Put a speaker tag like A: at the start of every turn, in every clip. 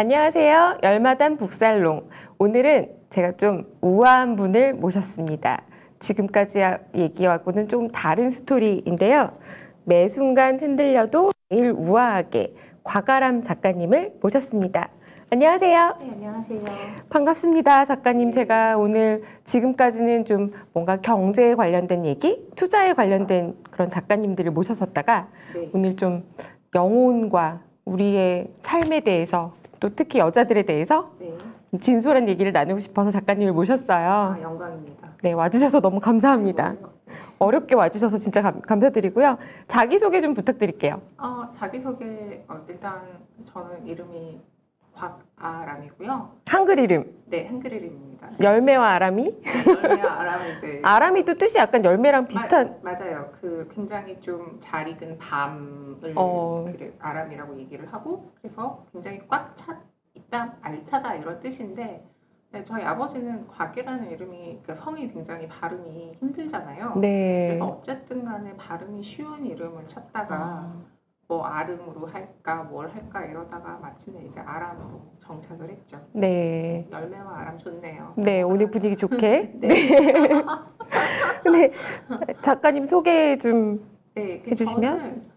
A: 안녕하세요. 열마담 북살롱. 오늘은 제가 좀 우아한 분을 모셨습니다. 지금까지 얘기하고는 좀 다른 스토리인데요. 매 순간 흔들려도 매일 우아하게 곽아람 작가님을 모셨습니다. 안녕하세요.
B: 네, 안녕하세요.
A: 반갑습니다, 작가님. 제가 오늘 지금까지는 좀 뭔가 경제에 관련된 얘기, 투자에 관련된 그런 작가님들을 모셨었다가 오늘 좀 영혼과 우리의 삶에 대해서 또 특히 여자들에 대해서 진솔한 얘기를 나누고 싶어서 작가님을 모셨어요.
B: 영광입니다.
A: 네, 와주셔서 너무 감사합니다. 어렵게 와주셔서 진짜 감사드리고요. 자기소개 좀 부탁드릴게요.
B: 자기소개, 일단 저는 이름이 곽아람이고요.
A: 한글 이름?
B: 네, 한글 이름입니다.
A: 열매와 아람이?
B: 네, 열매와 아람이 이제
A: 아람이도 뜻이 약간 열매랑 비슷한.
B: 맞아요. 그 굉장히 좀 잘 익은 밤을 아람이라고 얘기를 하고, 그래서 굉장히 꽉 차 있다, 알차다 이런 뜻인데, 네, 저희 아버지는 곽이라는 이름이, 그러니까 성이 굉장히 발음이 힘들잖아요.
A: 네.
B: 그래서 어쨌든 간에 발음이 쉬운 이름을 찾다가 뭐 아름으로 할까 뭘 할까 이러다가 마침내 이제 아람으로 정착을 했죠.
A: 네.
B: 열매와 아람 좋네요.
A: 네, 오늘 분위기 좋게.
B: 네.
A: 네. 작가님 소개 좀 해주시면.
B: 저는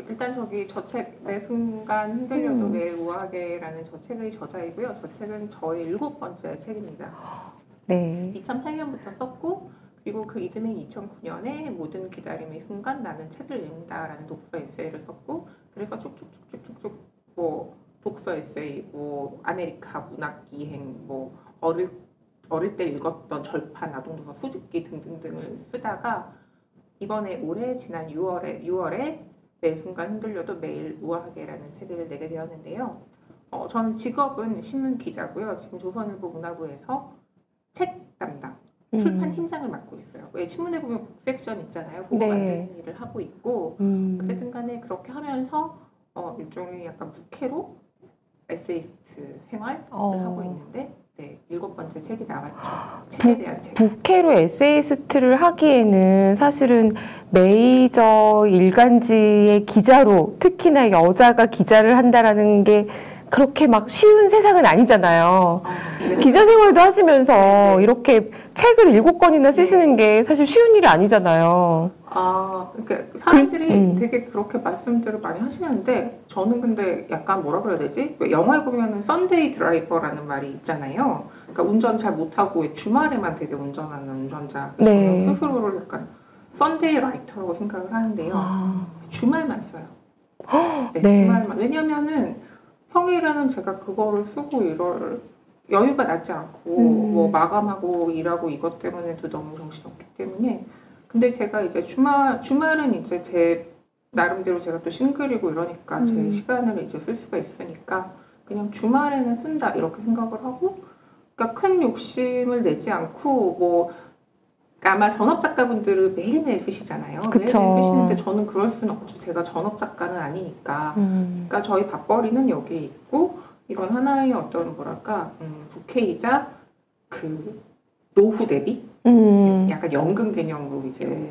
B: 일단 저 책 매 순간 흔들려도 매일 우아하게라는 저 책의 저자이고요. 저 책은 저의 7번째 책입니다.
A: 네.
B: 2008년부터 썼고, 그리고 그 이듬해 2009년에 모든 기다림의 순간 나는 책을 읽는다라는 독서 에세이를 썼고, 그래서 쭉쭉쭉쭉쭉 뭐 독서 에세이, 뭐 아메리카 문학 기행, 뭐 어릴 때 읽었던 절판 아동도서 수집기 등등등을 쓰다가 이번에 올해 지난 6월에 매 순간 흔들려도 매일 우아하게라는 책을 내게 되었는데요. 저는 직업은 신문 기자고요. 지금 조선일보 문화부에서 책 담당 출판 팀장을 맡고 있어요. 왜 신문에 보면 북섹션 있잖아요. 그거 만드는 일을 하고 있고, 어쨌든 간에 그렇게 하면서 일종의 약간 부캐로 에세이스트 생활을 하고 있는데, 네, 7번째 책이 나왔죠. 책에 대한 책.
A: 부캐로 에세이스트를 하기에는 사실은 메이저 일간지의 기자로, 특히나 여자가 기자를 한다라는 게 그렇게 막 쉬운 세상은 아니잖아요. 기자 생활도 하시면서 이렇게 책을 7권이나 쓰시는 게 사실 쉬운 일이 아니잖아요.
B: 그러니까 사람들이 되게 그렇게 말씀들을 많이 하시는데, 저는 근데 약간 뭐라 그래야 되지? 영화에 보면은 썬데이 드라이버라는 말이 있잖아요. 그러니까 운전 잘 못하고 주말에만 되게 운전하는 운전자. 저는 스스로를 약간 썬데이 라이터라고 생각을 하는데요. 주말만 써요. 네, 주말만. 왜냐면은 평일에는 제가 그거를 쓰고 이럴 여유가 나지 않고 뭐 마감하고 일하고 이것 때문에도 너무 정신없기 때문에. 근데 제가 이제 주말은 이제 제 나름대로 제가 또 싱글이고 이러니까 제 시간을 이제 쓸 수가 있으니까 그냥 주말에는 쓴다 이렇게 생각을 하고, 그러니까 큰 욕심을 내지 않고, 뭐 아마 전업 작가분들은 매일매일 쓰시잖아요.
A: 그쵸.
B: 매일매일 쓰시는데 저는 그럴 수는 없죠. 제가 전업 작가는 아니니까. 그러니까 저희 밥벌이는 여기에 있고, 이건 하나의 어떤 뭐랄까 부캐이자 그 노후 대비 약간 연금 개념으로 이제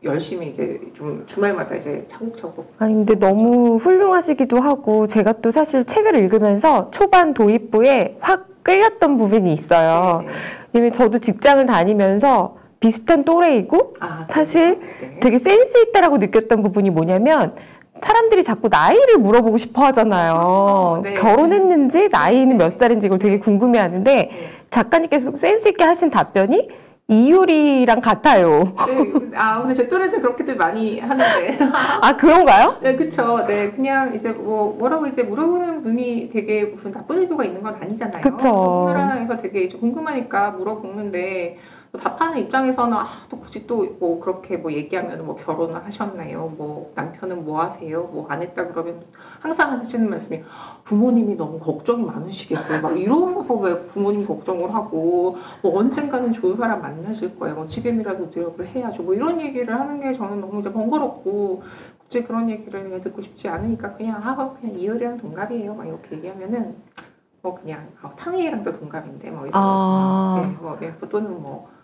B: 열심히 이제 좀 주말마다 이제 차곡차곡.
A: 아니 근데 너무 훌륭하시기도 하고, 제가 또 사실 책을 읽으면서 초반 도입부에 확 끌렸던 부분이 있어요. 왜냐면 저도 직장을 다니면서 비슷한 또래이고 사실 되게 센스 있다라고 느꼈던 부분이 뭐냐면, 사람들이 자꾸 나이를 물어보고 싶어 하잖아요. 결혼했는지 나이는 몇 살인지 이걸 되게 궁금해하는데 작가님께서 센스 있게 하신 답변이 이효리랑 같아요.
B: 근데 제 또래들 그렇게들 많이 하는데.
A: 그런가요?
B: 네, 그쵸. 네, 그냥 이제 뭐라고 이제 물어보는 분이 되게 무슨 나쁜 의도가 있는 건 아니잖아요.
A: 그쵸.
B: 우리나라에서 되게 이제 궁금하니까 물어보는데, 답하는 입장에서는 또 굳이 또 뭐 그렇게 뭐 얘기하면 뭐 결혼을 하셨나요? 뭐 남편은 뭐 하세요? 뭐 안 했다 그러면 항상 하시는 말씀이 부모님이 너무 걱정이 많으시겠어요. 막 이러면서 왜 부모님 걱정을 하고, 뭐 언젠가는 좋은 사람 만나실 거예요. 뭐 지금이라도 노력을 해야죠. 뭐 이런 얘기를 하는 게 저는 너무 이제 번거롭고, 굳이 그런 얘기를 듣고 싶지 않으니까 그냥 그냥 이효리랑 동갑이에요. 막 이렇게 얘기하면은 뭐 그냥 탕웨이랑도 동갑인데 뭐 이러면서 또는 뭐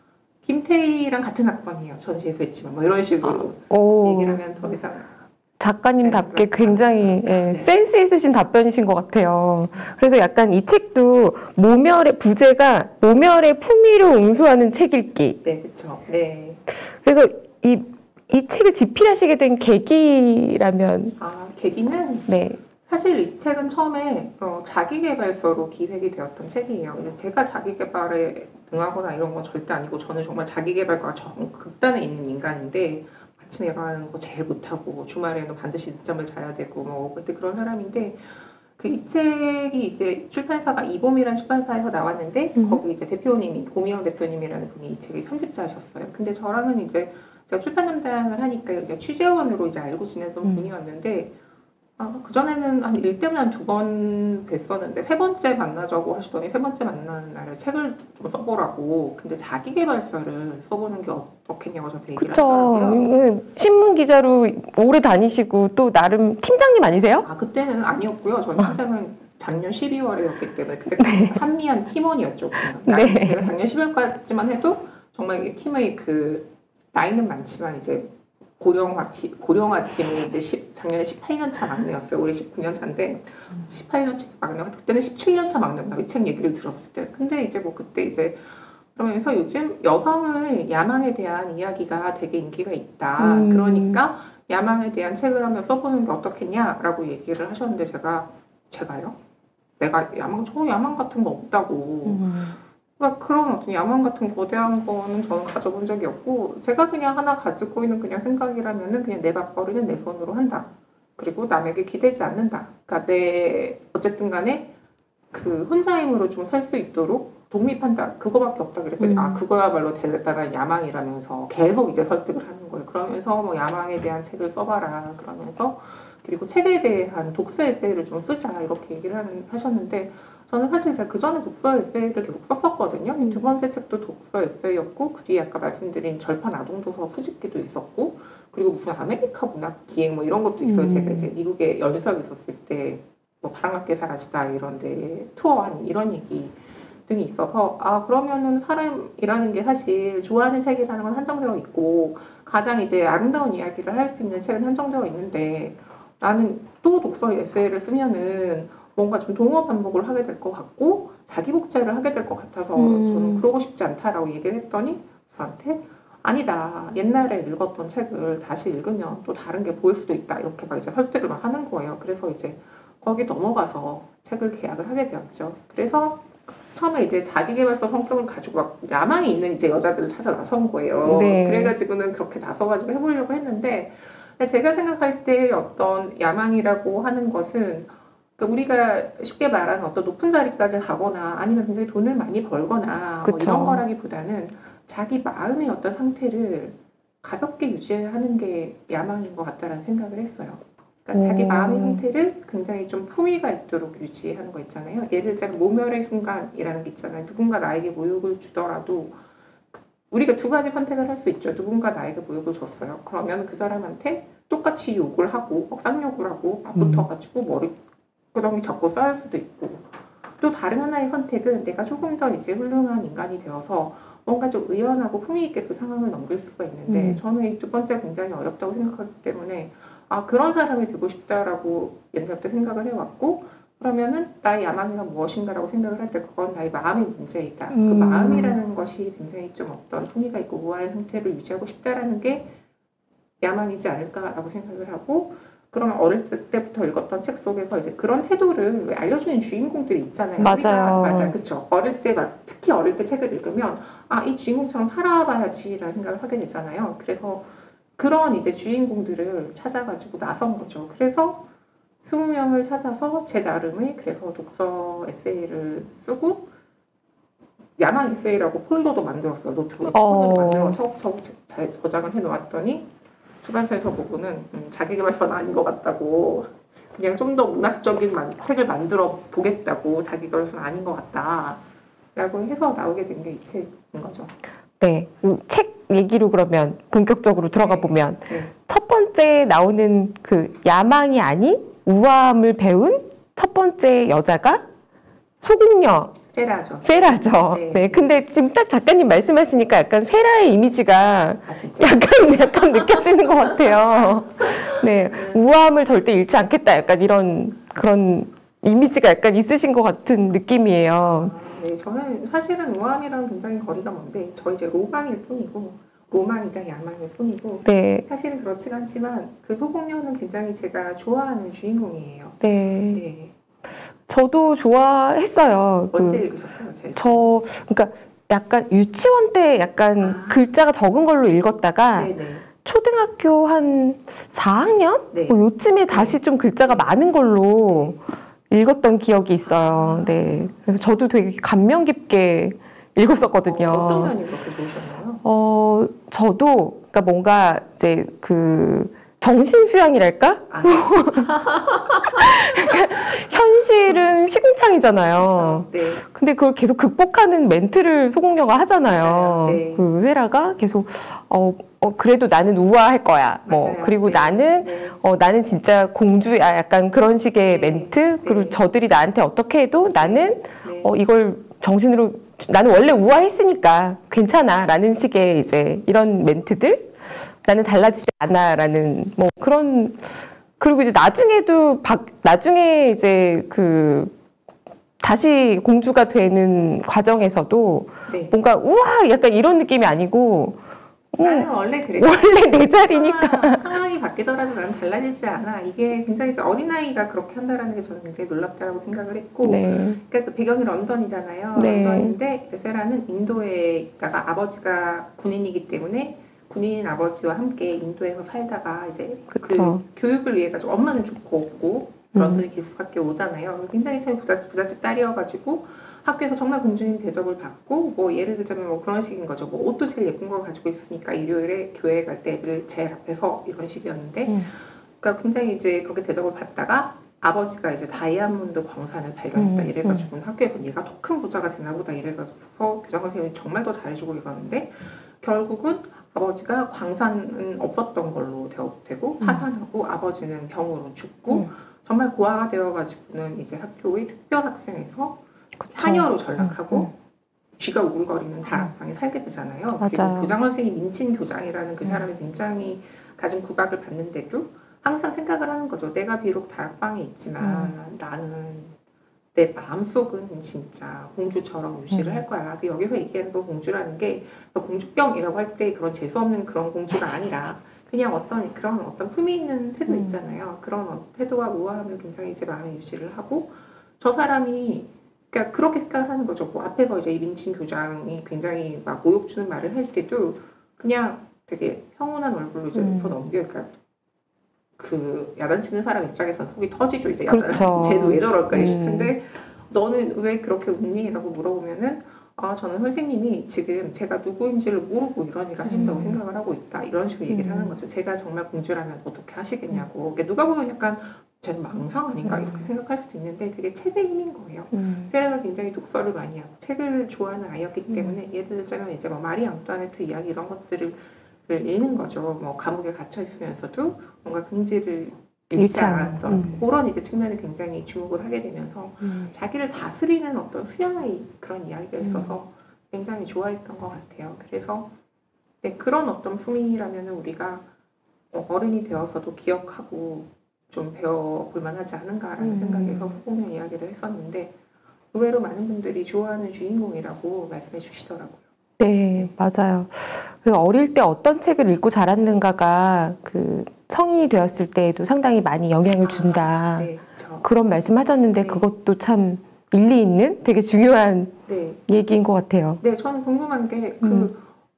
B: 김태희랑 같은 학번이에요. 전시회에서 했지만 뭐 이런 식으로 얘기를 하면 더 이상
A: 작가님답게 굉장히 센스 있으신 답변이신 것 같아요. 그래서 약간 이 책도 부제가 모멸의 품위를 옹수하는 책 읽기.
B: 네, 그렇죠. 네.
A: 그래서 이 책을 집필하시게 된 계기라면?
B: 계기는
A: 네.
B: 사실 이 책은 처음에 자기계발서로 기획이 되었던 책이에요. 그래서 제가 자기계발에 응하거나 이런 건 절대 아니고 저는 정말 자기계발과 극단에 있는 인간인데 아침에 일어나는 거 제일 못하고 주말에는 반드시 늦잠을 자야 되고 뭐 그때 그런 사람인데 이 책이 이제 출판사가 이봄이라는 출판사에서 나왔는데 거기 이제 대표님이 고미영 대표님이라는 분이 이 책의 편집자셨어요. 근데 저랑은 이제 제가 출판 담당을 하니까 취재원으로 이제 알고 지내던 분이었는데 그전에는 한 일 때문에 한 2번 뵀었는데 3번째 만나자고 하시더니 3번째 만나는 날에 책을 좀 써보라고. 근데 자기계발서를 써보는 게 어떻겠냐고 저한테 얘기를 하더라고요.
A: 신문 기자로 오래 다니시고 또 나름 팀장님 아니세요?
B: 그때는 아니었고요. 저는 팀장은 작년 12월이었기 때문에 그때 한미한 팀원이었죠. 네. 제가 작년 12월까지만 해도 정말 팀의 나이는 많지만 이제 고령화 팀이 이제 작년에 18년 차 막내였어요. 올해 19년 차인데 18년 차 막내. 그때는 17년 차 막내였나 이 책 얘기를 들었을 때. 근데 이제 그때 이제 그러면서 요즘 여성의 야망에 대한 이야기가 되게 인기가 있다. 그러니까 야망에 대한 책을 한번 써보는 게 어떻겠냐라고 얘기를 하셨는데 제가요? 내가 야망 같은 거 없다고. 그러니까 그런 어떤 야망 같은 거대한 거는 저는 가져본 적이 없고 제가 그냥 하나 가지고 있는 그냥 생각이라면은 그냥 내 밥벌이는 내 손으로 한다. 그리고 남에게 기대지 않는다. 그러니까 어쨌든 간에 혼자 힘으로 좀 살 수 있도록 독립한다. 그거밖에 없다 그랬더니 그거야말로 대단한 야망이라면서 계속 이제 설득을 하는 거예요. 그러면서 뭐 야망에 대한 책을 써봐라. 그러면서 그리고 책에 대한 독서 에세이를 좀 쓰자 이렇게 얘기를 하셨는데 저는 사실 제가 그전에 독서 에세이를 계속 썼었거든요. 2번째 책도 독서 에세이였고 그 뒤에 아까 말씀드린 절판 아동도서 후집기도 있었고 그리고 무슨 아메리카 문학 기행 뭐 이런 것도 있어요. 제가 이제 미국에 연수학에 있었을 때 뭐 바람맞게 사라지다 이런데 투어한 이런 얘기 등이 있어서 그러면은 사람이라는 게 사실 좋아하는 책이라는 건 한정되어 있고 가장 이제 아름다운 이야기를 할 수 있는 책은 한정되어 있는데 나는 또 독서 에세이를 쓰면은 뭔가 좀 동어 반복을 하게 될 것 같고 자기 복제를 하게 될 것 같아서 저는 그러고 싶지 않다라고 얘기를 했더니 저한테 아니다. 옛날에 읽었던 책을 다시 읽으면 또 다른 게 보일 수도 있다. 이렇게 막 이제 설득을 막 하는 거예요. 그래서 이제 거기 넘어가서 책을 계약을 하게 되었죠. 그래서 처음에 이제 자기계발서 성격을 가지고 막 야망이 있는 이제 여자들을 찾아 나선 거예요. 네. 그래가지고는 그렇게 나서가지고 해보려고 했는데 제가 생각할 때 어떤 야망이라고 하는 것은 우리가 쉽게 말하는 어떤 높은 자리까지 가거나 아니면 굉장히 돈을 많이 벌거나 뭐 이런 거라기보다는 자기 마음의 어떤 상태를 가볍게 유지하는 게 야망인 것 같다라는 생각을 했어요. 그러니까 자기 마음의 상태를 굉장히 좀 품위가 있도록 유지하는 거 있잖아요. 예를 들자면 모멸의 순간이라는 게 있잖아요. 누군가 나에게 모욕을 주더라도 우리가 2가지 선택을 할 수 있죠. 누군가 나에게 모욕을 줬어요. 그러면 그 사람한테 똑같이 욕을 하고 쌍욕을 하고 맞붙어가지고 머리끄덩이 잡고 싸울 수도 있고 또 다른 하나의 선택은 내가 조금 더 이제 훌륭한 인간이 되어서 뭔가 좀 의연하고 품위 있게 그 상황을 넘길 수가 있는데 저는 이 2번째 굉장히 어렵다고 생각하기 때문에 그런 사람이 되고 싶다라고 옛날부터 생각을 해왔고 그러면은 나의 야망이란 무엇인가라고 생각을 할 때 그건 나의 마음의 문제이다. 그 마음이라는 것이 굉장히 좀 어떤 품위가 있고 우아한 상태를 유지하고 싶다라는 게 야망이지 않을까라고 생각을 하고 그러면 어릴 때부터 읽었던 책 속에서 이제 그런 태도를 왜 알려주는 주인공들이 있잖아요.
A: 맞아요.
B: 맞아요. 그쵸. 어릴 때 특히 어릴 때 책을 읽으면 이 주인공처럼 살아봐야지라는 생각을 하게 되잖아요. 그래서 그런 이제 주인공들을 찾아가지고 나선 거죠. 그래서 20명을 찾아서 제 나름의 그래서 독서 에세이를 쓰고 야망 에세이라고 폴더도 만들었어요. 노트북 폴더도 만들어 차곡차곡 저장을 해놓았더니 출판사에서 보고는 자기계발서는 아닌 것 같다고 그냥 좀 더 문학적인 책을 만들어 보겠다고 자기계발서는 아닌 것 같다 라고 해서 나오게 된 게 이 책인 거죠.
A: 네, 책 얘기로 그러면 본격적으로 들어가 보면 첫 번째 나오는 그 야망이 아닌 우아함을 배운 첫 번째 여자가 소공녀
B: 세라죠.
A: 세라죠.
B: 네.
A: 네. 근데 지금 딱 작가님 말씀하시니까 약간 세라의 이미지가
B: 진짜?
A: 약간 느껴지는 것 같아요. 네. 우아함을 절대 잃지 않겠다. 약간 이런 그런 이미지가 약간 있으신 것 같은 느낌이에요.
B: 네. 저는 사실은 우아함이랑 굉장히 거리가 먼데 저 이제 로망일 뿐이고 로망이자 야망일 뿐이고
A: 네.
B: 사실은 그렇지가 않지만 그 소공녀는 굉장히 제가 좋아하는 주인공이에요.
A: 네.
B: 네.
A: 저도 좋아했어요.
B: 언제 읽으셨어요? 제일?
A: 그러니까 약간 유치원 때 약간 글자가 적은 걸로 읽었다가
B: 네네.
A: 초등학교 한 4학년?
B: 네.
A: 뭐 요쯤에 다시 좀 글자가 많은 걸로 읽었던 기억이 있어요. 네. 그래서 저도 되게 감명 깊게 읽었었거든요.
B: 어떤 면이 그렇게 좋으셨나요?
A: 저도 그러니까 뭔가 이제 그 정신 수양이랄까? 그러니까 현실은 시궁창이잖아요.
B: 네.
A: 근데 그걸 계속 극복하는 멘트를 소공녀가 하잖아요.
B: 네.
A: 그 세라가 계속 그래도 나는 우아할 거야.
B: 맞아요.
A: 그리고
B: 네.
A: 나는 진짜 공주야. 약간 그런 식의
B: 네.
A: 멘트. 그리고
B: 네.
A: 저들이 나한테 어떻게 해도 나는
B: 네.
A: 이걸 정신으로 나는 원래 우아했으니까 괜찮아. 라는 식의 이제 이런 멘트들. 나는 달라지지 않아. 라는 뭐 그런 그리고 이제 나중에 이제 다시 공주가 되는 과정에서도
B: 네.
A: 뭔가 우와 약간 이런 느낌이 아니고
B: 나는 원래 그래.
A: 원래 내 자리니까.
B: 상황이 바뀌더라도 나는 달라지지 않아. 이게 굉장히 이제 어린아이가 그렇게 한다라는 게 저는 굉장히 놀랍다라고 생각을 했고,
A: 네.
B: 그러니까 그 배경이 런던이잖아요.
A: 네.
B: 런던인데 이제 세라는 인도에 있다가 아버지가 군인이기 때문에 군인인 아버지와 함께 인도에서 살다가 이제
A: 그쵸.
B: 그 교육을 위해 가지고 엄마는 죽고 없고 런던에 기숙학교에 오잖아요. 굉장히 참 부잣집 딸이어가지고 학교에서 정말 공주님 대접을 받고 뭐 예를 들자면 뭐 그런 식인 거죠. 뭐 옷도 제일 예쁜 걸 가지고 있으니까 일요일에 교회 갈 때 애들 제일 앞에서 이런 식이었는데 그러니까 굉장히 이제 그렇게 대접을 받다가 아버지가 이제 다이아몬드 광산을 발견했다 이래가지고 학교에서 얘가 더 큰 부자가 됐나 보다 이래가지고 교장 선생님이 정말 더 잘해주고 이러는데 결국은 아버지가 광산은 없었던 걸로 되고 파산하고 아버지는 병으로 죽고 정말 고아가 되어가지고는 이제 학교의 특별학생에서 하녀로 전락하고 쥐가 우글거리는 다락방에 살게 되잖아요.
A: 맞아요.
B: 그리고 교장 선생님 민친 교장이라는 그 사람이 굉장히 가진 구박을 받는데도 항상 생각을 하는 거죠. 내가 비록 다락방에 있지만 나는 내 마음속은 진짜 공주처럼 유지를 할 거야. 여기서 얘기하는 거 공주라는 게 공주병이라고 할 때 그런 재수없는 그런 공주가 아니라 그냥 그런 어떤 품위 있는 태도 있잖아요. 그런 태도와 우아함을 굉장히 제 마음에 유지를 하고 저 사람이 그러니까 그렇게 생각을 하는 거죠. 뭐 앞에서 이제 이 민친 교장이 굉장히 막 모욕 주는 말을 할 때도 그냥 되게 평온한 얼굴로 이제 웃어 넘겨요. 그러니까 그 야단치는 사람 입장에서 속이 터지죠. 이제
A: 그렇죠.
B: 쟤는 왜 저럴까 싶은데 너는 왜 그렇게 웃니? 라고 물어보면은 저는 선생님이 지금 제가 누구인지를 모르고 이런 일을 하신다고 생각을 하고 있다. 이런 식으로 얘기를 하는 거죠. 제가 정말 공주라면 어떻게 하시겠냐고. 그러니까 누가 보면 약간 쟤는 망상 아닌가 이렇게 생각할 수도 있는데 그게 책의 힘인 거예요. 세라가 굉장히 독서를 많이 하고 책을 좋아하는 아이였기 때문에 예를 들자면 이제 뭐 마리 앙뚜아네트 이야기 이런 것들을 읽는 거죠. 뭐 감옥에 갇혀 있으면서도 뭔가 긍지를 잃지 않았던 그런 이제 측면에 굉장히 주목을 하게 되면서 자기를 다스리는 어떤 수양의 그런 이야기가 있어서 굉장히 좋아했던 것 같아요. 그래서 네, 그런 어떤 품이라면 우리가 어른이 되어서도 기억하고 좀 배워볼 만하지 않은가라는 생각에서 소공녀 이야기를 했었는데 의외로 많은 분들이 좋아하는 주인공이라고 말씀해 주시더라고요.
A: 네, 맞아요. 어릴 때 어떤 책을 읽고 자랐는가가 그 성인이 되었을 때에도 상당히 많이 영향을 준다.
B: 네, 그렇죠.
A: 그런 말씀하셨는데
B: 네.
A: 그것도 참 일리 있는 되게 중요한 얘기인 것 같아요.
B: 네, 저는 궁금한 게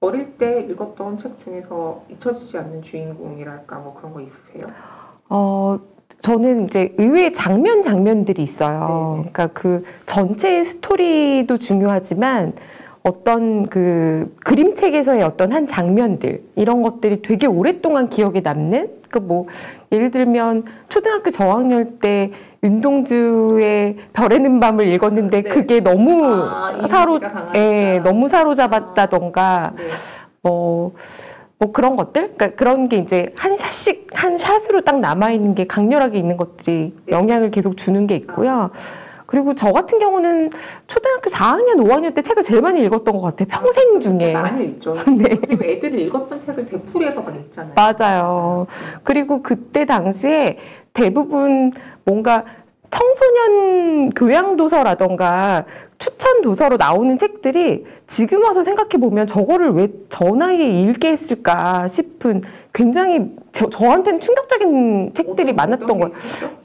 B: 어릴 때 읽었던 책 중에서 잊혀지지 않는 주인공이랄까 뭐 그런 거 있으세요?
A: 저는 이제 의외의 장면들이 있어요.
B: 네네.
A: 그러니까 그 전체의 스토리도 중요하지만 어떤 그 그림책에서의 어떤 한 장면들 이런 것들이 되게 오랫동안 기억에 남는 그 뭐 예를 들면 초등학교 저학년 때 윤동주의 별의 는 밤을 읽었는데
B: 네.
A: 그게 너무 너무 사로잡았다던가 뭐 그런 것들 그러니까 그런 게 이제 한 샷으로 딱 남아 있는 게 강렬하게 있는 것들이 영향을 계속 주는 게 있고요. 그리고 저 같은 경우는 초등학교 4학년, 5학년 때 책을 제일 많이 읽었던 것 같아요. 평생 중에.
B: 많이 읽죠.
A: 네.
B: 그리고 애들이 읽었던 책을 되풀이해서 막 읽잖아요.
A: 맞아요. 그리고 그때 당시에 대부분 뭔가 청소년 교양 도서라던가 추천 도서로 나오는 책들이 지금 와서 생각해 보면 저거를 왜 저 나이에 읽게 했을까 싶은 굉장히 저한테는 충격적인 책들이 많았던 거예요.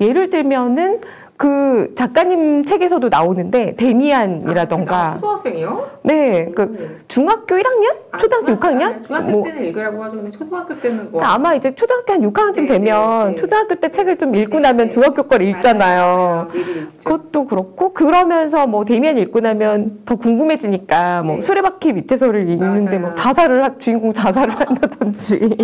A: 예를 들면은 그 작가님 책에서도 나오는데 데미안이라던가.
B: 초등학생이요?
A: 네, 그 중학교 1학년? 초등학교 6학년?
B: 중학교 때는 읽으라고 하죠. 근데 초등학교 때는 뭐
A: 아마 이제 초등학교 한 6학년쯤 되면 초등학교 때 책을 좀 읽고 나면 중학교 걸 읽잖아요. 그것도 그렇고 그러면서 뭐 데미안 읽고 나면 더 궁금해지니까 뭐 수레바퀴 밑에서를 읽는데 뭐 주인공 자살을 한다든지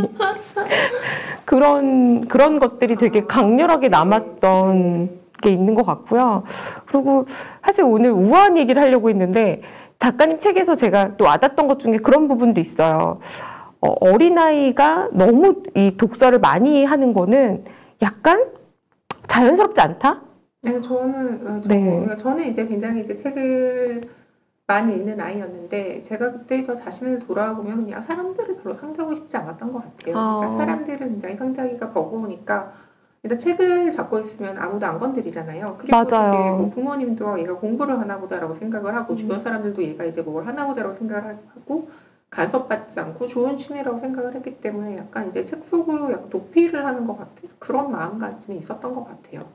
A: 그런 것들이 되게 강렬하게 남았던 게 있는 것 같고요. 그리고 사실 오늘 우아한 얘기를 하려고 했는데 작가님 책에서 제가 또 와닿았던 것 중에 그런 부분도 있어요. 어린아이가 너무 이 독서를 많이 하는 거는 약간 자연스럽지 않다?
B: 네, 저는 이제 굉장히 이제 책을 많이 읽는 아이였는데 제가 그때 저 자신을 돌아보면 그냥 사람들을 별로 상대하고 싶지 않았던 것 같아요. 그러니까 사람들을 굉장히 상대하기가 버거우니까 일단 책을 잡고 있으면 아무도 안 건드리잖아요. 그리고
A: 맞아요.
B: 뭐 부모님도 얘가 공부를 하나 보다라고 생각을 하고 주변 사람들도 얘가 이제 뭘 하나 보다라고 생각을 하고 간섭받지 않고 좋은 취미라고 생각을 했기 때문에 약간 이제 책 속으로 약간 도피를 하는 것 같은 그런 마음가짐이 있었던 것 같아요.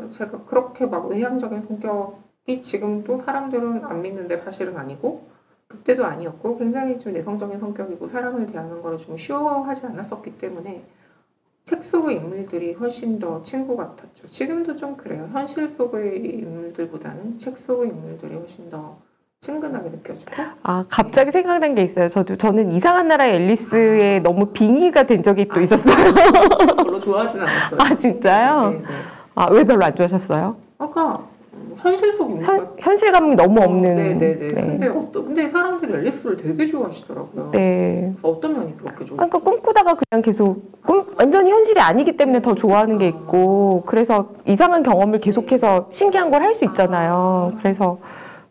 B: 제가 그렇게 막 외향적인 성격이 지금도 사람들은 안 믿는데 사실은 아니고 그때도 아니었고 굉장히 좀 내성적인 성격이고 사람을 대하는 거를 좀 쉬워하지 않았었기 때문에 책 속의 인물들이 훨씬 더 친구 같았죠. 지금도 좀 그래요. 현실 속의 인물들보다는 책 속의 인물들이 훨씬 더 친근하게 느껴지고.
A: 갑자기 생각난 게 있어요. 저는 이상한 나라의 앨리스에 너무 빙의가 된 적이 또 있었어요.
B: 별로 좋아하진 않았어요.
A: 진짜요?
B: 네네.
A: 왜 별로 안 좋아하셨어요?
B: 현실 속 인물
A: 현실감이 너무 없는.
B: 네네네. 근데 사람들이 앨리스를 되게 좋아하시더라고요.
A: 네.
B: 그래서 어떤 면이 그렇게 좋아요?
A: 그러니까 꿈꾸다가 그냥 계속 완전히 현실이 아니기 때문에 더 좋아하는 게 있고 그래서 이상한 경험을 계속해서 신기한 걸 할 수 있잖아요. 그래서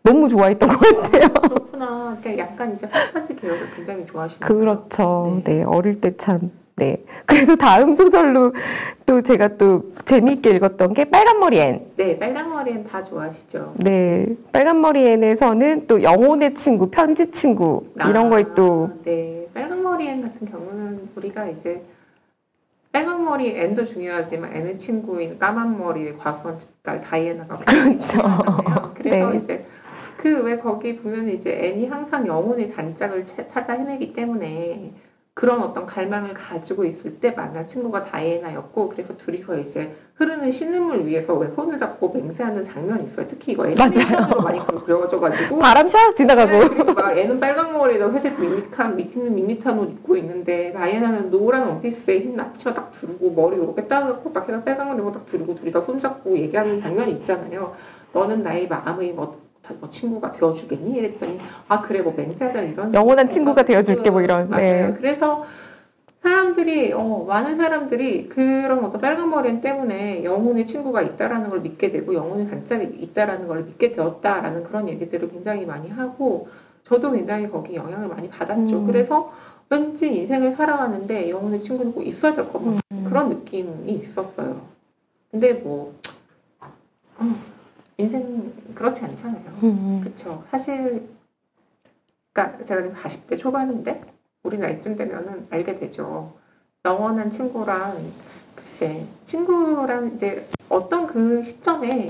A: 너무 좋아했던 것 같아요.
B: 그렇구나. 그러니까 약간 이제 판타지 계열을 굉장히 좋아하시는
A: 그렇죠. 네, 어릴 때 참. 네. 그래서 다음 소설로 또 제가 또 재미있게 읽었던 게 빨간머리 앤.
B: 네, 빨간머리 앤 다 좋아하시죠.
A: 네. 빨간머리 앤에서는 또 영혼의 친구, 편지 친구 이런 거에 또.
B: 네. 빨간머리 앤 같은 경우는 우리가 이제 빨간머리 앤도 중요하지만 앤의 친구인 까만머리의 과수원 집딸 다이애나가 중요하잖아요. 그래서 이제 그 왜 거기 보면 이제 앤이 항상 영혼의 단짝을 찾아 헤매기 때문에 그런 어떤 갈망을 가지고 있을 때 만난 친구가 다이애나였고 그래서 둘이서 이제 흐르는 신음을 위해서 왜 손을 잡고 맹세하는 장면이 있어요. 특히 이거 애니메이션으로 많이 그려져가지고
A: 바람 샥 지나가고
B: 네, 그리고 막 얘는 빨간 머리에다 회색 밋밋한 옷 입고 있는데 다이애나는 노란 원피스에 흰 앞치마 딱 두르고 머리 이렇게 따고 딱 해서 빨간 머리 딱 두르고 둘이 다 손잡고 얘기하는 장면이 있잖아요. 너는 나의 마음의 뭐 친구가 되어주겠니? 이랬더니 그래 뭐 맹세하자 이런
A: 영원한 친구가 되어줄게 뭐 이런.
B: 맞아요.
A: 네.
B: 그래서 많은 사람들이 그런 어떤 빨간 머리 때문에 영혼의 친구가 있다라는 걸 믿게 되고 영혼의 단짝이 있다라는 걸 믿게 되었다라는 그런 얘기들을 굉장히 많이 하고 저도 굉장히 거기 영향을 많이 받았죠. 그래서 왠지 인생을 살아가는데 영혼의 친구는 꼭 있어야 될 것 같은 그런 느낌이 있었어요. 근데 뭐 인생 그렇지 않잖아요. 그렇죠. 사실 그러니까 제가 지금 40대 초반인데 우리 나이쯤 되면은 알게 되죠. 영원한 친구란 글쎄 친구란 이제 어떤 그 시점에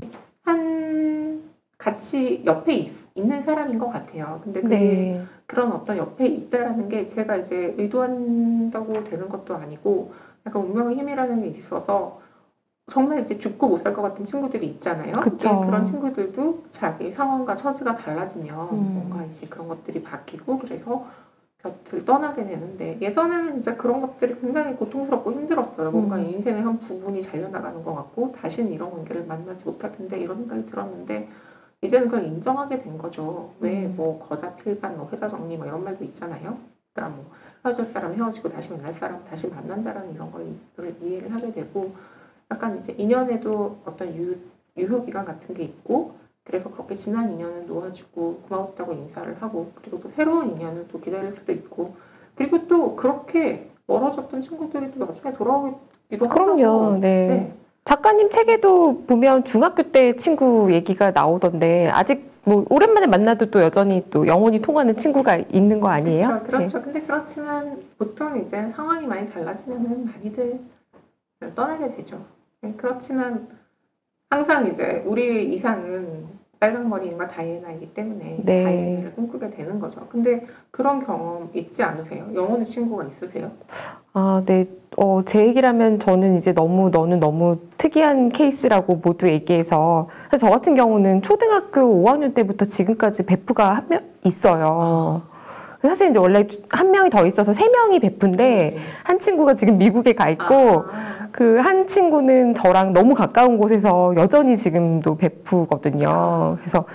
B: 같이 옆에 있는 사람인 것 같아요. 근데 그런 어떤 옆에 있다라는 게 제가 이제 의도한다고 되는 것도 아니고 약간 운명의 힘이라는 게 있어서 정말 이제 죽고 못 살 것 같은 친구들이 있잖아요. 그런 친구들도 자기 상황과 처지가 달라지면 뭔가 이제 그런 것들이 바뀌고 그래서 곁을 떠나게 되는데 예전에는 이제 그런 것들이 굉장히 고통스럽고 힘들었어요. 뭔가 인생의 한 부분이 잘려나가는 것 같고 다시는 이런 관계를 만나지 못할 텐데 이런 생각이 들었는데 이제는 그걸 인정하게 된 거죠. 왜 뭐 거자 필반, 뭐 회자 정리 뭐 이런 말도 있잖아요. 그러니까 뭐 헤어질 사람 헤어지고 다시 만날 사람 다시 만난다라는 이런 걸 이해를 하게 되고 약간 이제 인연에도 어떤 유효기간 같은 게 있고 그래서 그렇게 지난 인연은 놓아주고 고마웠다고 인사를 하고 그리고 또 새로운 인연을 또 기다릴 수도 있고 그리고 또 그렇게 멀어졌던 친구들이 또 나중에 돌아오기도
A: 그럼요.
B: 하고
A: 네.
B: 네.
A: 작가님 책에도 보면 중학교 때 친구 얘기가 나오던데 아직 뭐 오랜만에 만나도 또 여전히 또 영혼이 통하는 친구가 있는 거 아니에요?
B: 그렇죠. 근데 그렇지만 보통 이제 상황이 많이 달라지면은 많이들 떠나게 되죠. 네, 그렇지만 항상 이제 우리 이상은 빨강머리인과 다이애나이기 때문에
A: 네.
B: 다이애나를 꿈꾸게 되는 거죠. 근데 그런 경험 있지 않으세요? 영혼의 친구가 있으세요?
A: 아, 네. 제 얘기라면 저는 이제 너는 너무 특이한 케이스라고 모두 얘기해서 사실 저 같은 경우는 초등학교 5학년 때부터 지금까지 베프가 한 명 있어요. 사실 이제 원래 한 명이 더 있어서 3명이 베프인데 한 친구가 지금 미국에 가 있고 그 한 친구는 저랑 너무 가까운 곳에서 여전히 지금도 베프거든요. 그래서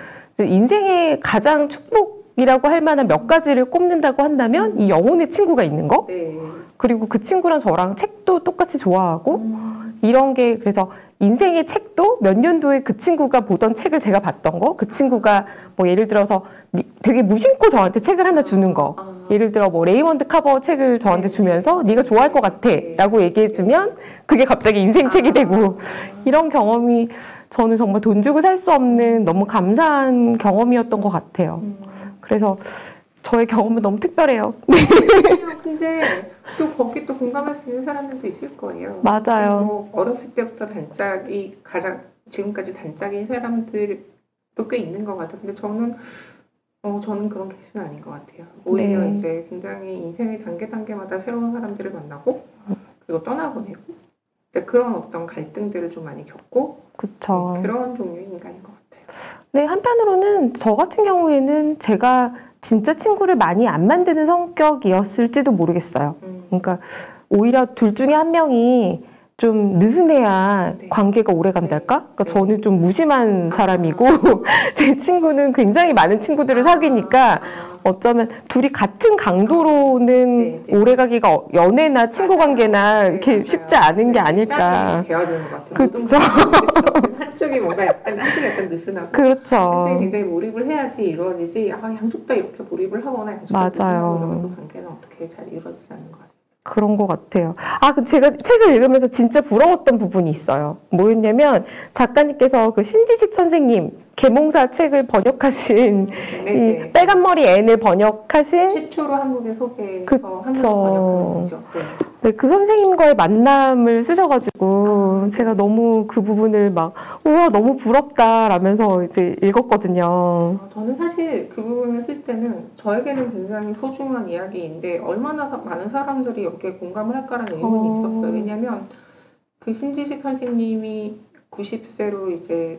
A: 인생의 가장 축복이라고 할 만한 몇 가지를 꼽는다고 한다면 이 영혼의 친구가 있는 거?
B: 네.
A: 그리고 그 친구랑 저랑 책도 똑같이 좋아하고 이런 게 그래서 인생의 책도 몇 년도에 그 친구가 보던 책을 제가 봤던 거, 그 친구가 뭐 예를 들어서 되게 무심코 저한테 책을 하나 주는 거, 예를 들어 뭐 레이먼드 카버 책을 저한테 주면서 네가 좋아할 것 같아 라고 얘기해 주면 그게 갑자기 인생 책이 되고 이런 경험이 저는 정말 돈 주고 살 수 없는 너무 감사한 경험이었던 것 같아요. 그래서 저의 경험은 너무 특별해요.
B: 근데 또 거기 또 공감할 수 있는 사람들도 있을 거예요.
A: 맞아요.
B: 뭐 어렸을 때부터 단짝이 가장 지금까지 단짝인 사람들도 꽤 있는 것 같아요. 근데 저는 그런 케이스는 아닌 것 같아요. 오히려
A: 네.
B: 이제 굉장히 인생의 단계마다 새로운 사람들을 만나고 그리고 떠나보내고 그런 어떤 갈등들을 좀 많이 겪고
A: 그쵸.
B: 그런 종류의 인간인 것 같아요.
A: 네, 한편으로는 저 같은 경우에는 제가 진짜 친구를 많이 안 만드는 성격이었을지도 모르겠어요. 그러니까 오히려 둘 중에 한 명이 좀 느슨해야
B: 네.
A: 관계가 오래 간달까? 그러니까
B: 네.
A: 저는 좀 무심한 사람이고 제 친구는 굉장히 많은 친구들을 사귀니까 어쩌면 둘이 같은 강도로는
B: 네.
A: 오래 가기가 연애나 친구 관계나 이렇게
B: 맞아요.
A: 쉽지 않은 게 아닐까.
B: 돼야 되는 것 같아요.
A: 그렇죠.
B: 한쪽이 뭔가 한쪽이 약간 느슨하고
A: 그렇죠.
B: 한쪽이 굉장히 몰입을 해야지 이루어지지 양쪽 다 이렇게 몰입을 하거나 양쪽 다
A: 맞아요.
B: 이러면 그 관계는 어떻게 잘 이루어지지 않는 것 같아요.
A: 그런 것 같아요. 제가 책을 읽으면서 진짜 부러웠던 부분이 있어요. 뭐였냐면 작가님께서 그 신지식 선생님 계몽사 책을 번역하신 이 빨간머리 앤을 번역하신
B: 최초로 한국에 소개해서
A: 그쵸.
B: 한국 번역한 거죠.
A: 네, 그 선생님과의 만남을 쓰셔가지고 제가 너무 그 부분을 막 우와 너무 부럽다라면서 이제 읽었거든요.
B: 저는 사실 그 부분을 쓸 때는 저에게는 굉장히 소중한 이야기인데 얼마나 많은 사람들이 여기에 공감을 할까라는 의문이 있었어요. 왜냐하면 그 신지식 선생님이 90세로 이제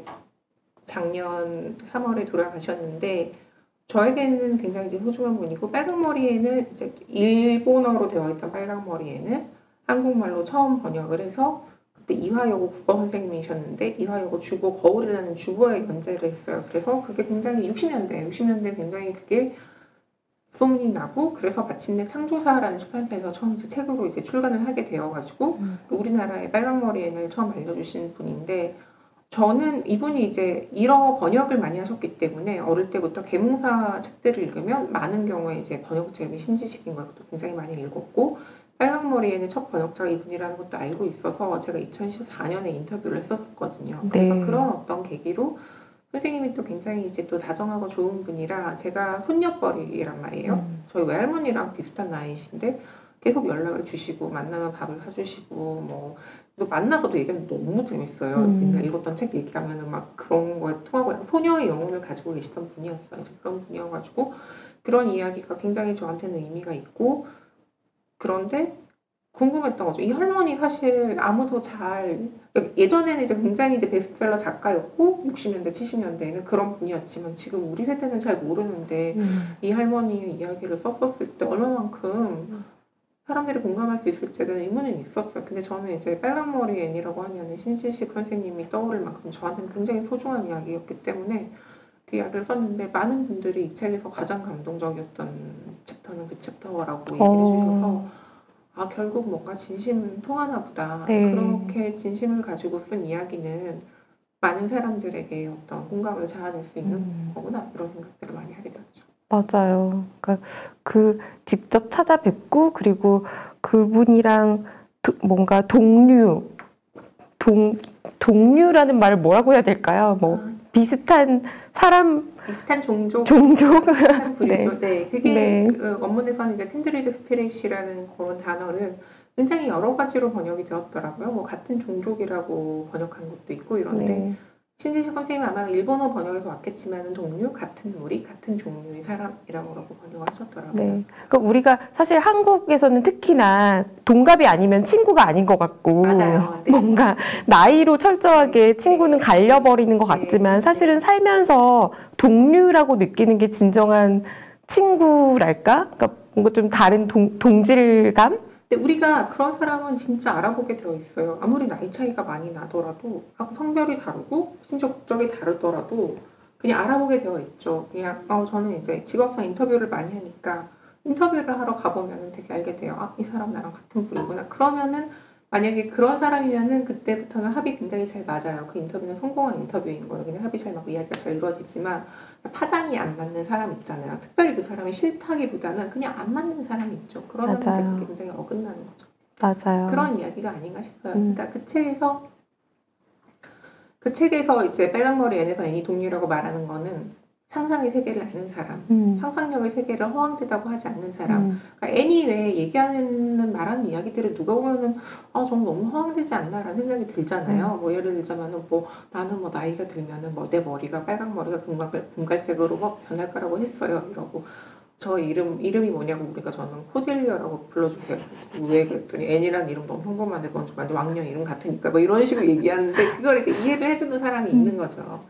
B: 작년 3월에 돌아가셨는데 저에게는 굉장히 이제 소중한 분이고 빨강머리에는 이제 일본어로 되어 있던 빨강머리에는 한국말로 처음 번역을 해서 그때 이화여고 국어 선생님이셨는데 이화여고 주보 거울이라는 주보에 연재를 했어요. 그래서 그게 굉장히 60년대 굉장히 그게 소문이 나고 그래서 마침내 창조사라는 출판사에서 처음 이제 책으로 이제 출간을 하게 되어가지고 우리나라의 빨강머리에는 처음 알려주신 분인데 저는 이분이 이제 일어 번역을 많이 하셨기 때문에 어릴 때부터 계몽사 책들을 읽으면 많은 경우에 이제 번역 제목이 신지식인 것도 굉장히 많이 읽었고 빨강머리에는 첫 번역자가 이분이라는 것도 알고 있어서 제가 2014년에 인터뷰를 했었거든요. 그래서 그런 어떤 계기로 선생님이 또 굉장히 이제 또 다정하고 좋은 분이라 제가 손녀뻘이란 말이에요. 저희 외할머니랑 비슷한 나이신데 계속 연락을 주시고 만나면 밥을 사주시고 뭐 또 만나서도 얘기하면 너무 재밌어요. 맨날 읽었던 책 얘기하면은 막 그런 거에 통하고 소녀의 영혼을 가지고 계시던 분이었어요. 이제 그런 분이어가지고 그런 이야기가 굉장히 저한테는 의미가 있고 그런데 궁금했던 거죠. 이 할머니 사실 아무도 예전에는 이제 굉장히 이제 베스트셀러 작가였고 60년대, 70년대에는 그런 분이었지만 지금 우리 세대는 잘 모르는데 이 할머니의 이야기를 썼었을 때 얼마만큼 사람들이 공감할 수 있을지에 대한 의문은 있었어요. 근데 저는 이제 빨강머리 애니라고 하면 신지식 선생님이 떠오를 만큼 저한테는 굉장히 소중한 이야기였기 때문에 그 이야기를 썼는데 많은 분들이 이 책에서 가장 감동적이었던 챕터는 그 챕터라고 얘기를 해주셔서 결국 뭔가 진심은 통하나 보다.
A: 네.
B: 그렇게 진심을 가지고 쓴 이야기는 많은 사람들에게 어떤 공감을 자아낼 수 있는 거구나 이런 생각들을 많이 하게 되었죠.
A: 맞아요. 그러니까 그 직접 찾아뵙고 그리고 그분이랑 뭔가 동류라는 말을 뭐라고 해야 될까요? 뭐 비슷한 사람,
B: 비슷한 종족,
A: 비슷한
B: 부류죠. 네, 그게
A: 네.
B: 그 원문에서는 이제 킨드리드 스피릿이라는 그런 단어를 굉장히 여러 가지로 번역이 되었더라고요. 뭐 같은 종족이라고 번역한 것도 있고 이런데
A: 네.
B: 신지식 선생님은 아마 일본어 번역에서 왔겠지만 동류, 같은 무리, 같은 종류의 사람이라고 번역을 하셨더라고요.
A: 네. 그러니까 우리가 사실 한국에서는 특히나 동갑이 아니면 친구가 아닌 것 같고
B: 맞아요. 네.
A: 뭔가 나이로 철저하게
B: 네.
A: 친구는 갈려버리는 것 같지만
B: 네.
A: 사실은 살면서 동류라고 느끼는 게 진정한 친구랄까? 그러니까 뭔가 좀 다른 동질감?
B: 근데 우리가 그런 사람은 진짜 알아보게 되어 있어요. 아무리 나이 차이가 많이 나더라도 하고 성별이 다르고 심지어 국적이 다르더라도 그냥 알아보게 되어 있죠. 그냥 저는 이제 직업상 인터뷰를 많이 하니까 인터뷰를 하러 가보면 되게 알게 돼요. 아, 이 사람 나랑 같은 부류구나. 그러면은 만약에 그런 사람이면은 그때부터는 합이 굉장히 잘 맞아요. 그 인터뷰는 성공한 인터뷰인 거예요. 그냥 합이 잘 맞고 이야기가 잘 이루어지지만 파장이 안 맞는 사람 있잖아요. 특별히 그 사람이 싫다기보다는 그냥 안 맞는 사람이 있죠. 그러면 이제
A: 맞아요.
B: 그게 굉장히 어긋나는 거죠.
A: 맞아요.
B: 그런 이야기가 아닌가 싶어요. 그러니까 그 책에서 이제 빨강머리 N에서 애니 동료라고 말하는 거는 상상의 세계를 아는 사람, 상상력의 세계를 허황되다고 하지 않는 사람. 그러니까 애니 외에 얘기하는 말하는 이야기들을 누가 보면은 좀 너무 허황되지 않나라는 생각이 들잖아요. 뭐 예를 들자면은 뭐 나는 뭐 나이가 들면은 뭐 내 머리가 빨강 머리가 금갈색으로 막 변할 거라고 했어요. 이러고 저 이름이 뭐냐고 우리가 저는 코딜리아라고 불러주세요. 왜 그랬더니 애니라는 이름 너무 평범한데 그건 좀 완전 왕년 이름 같으니까 뭐 이런 식으로 얘기하는데 그걸 이제 이해를 해주는 사람이 있는 거죠.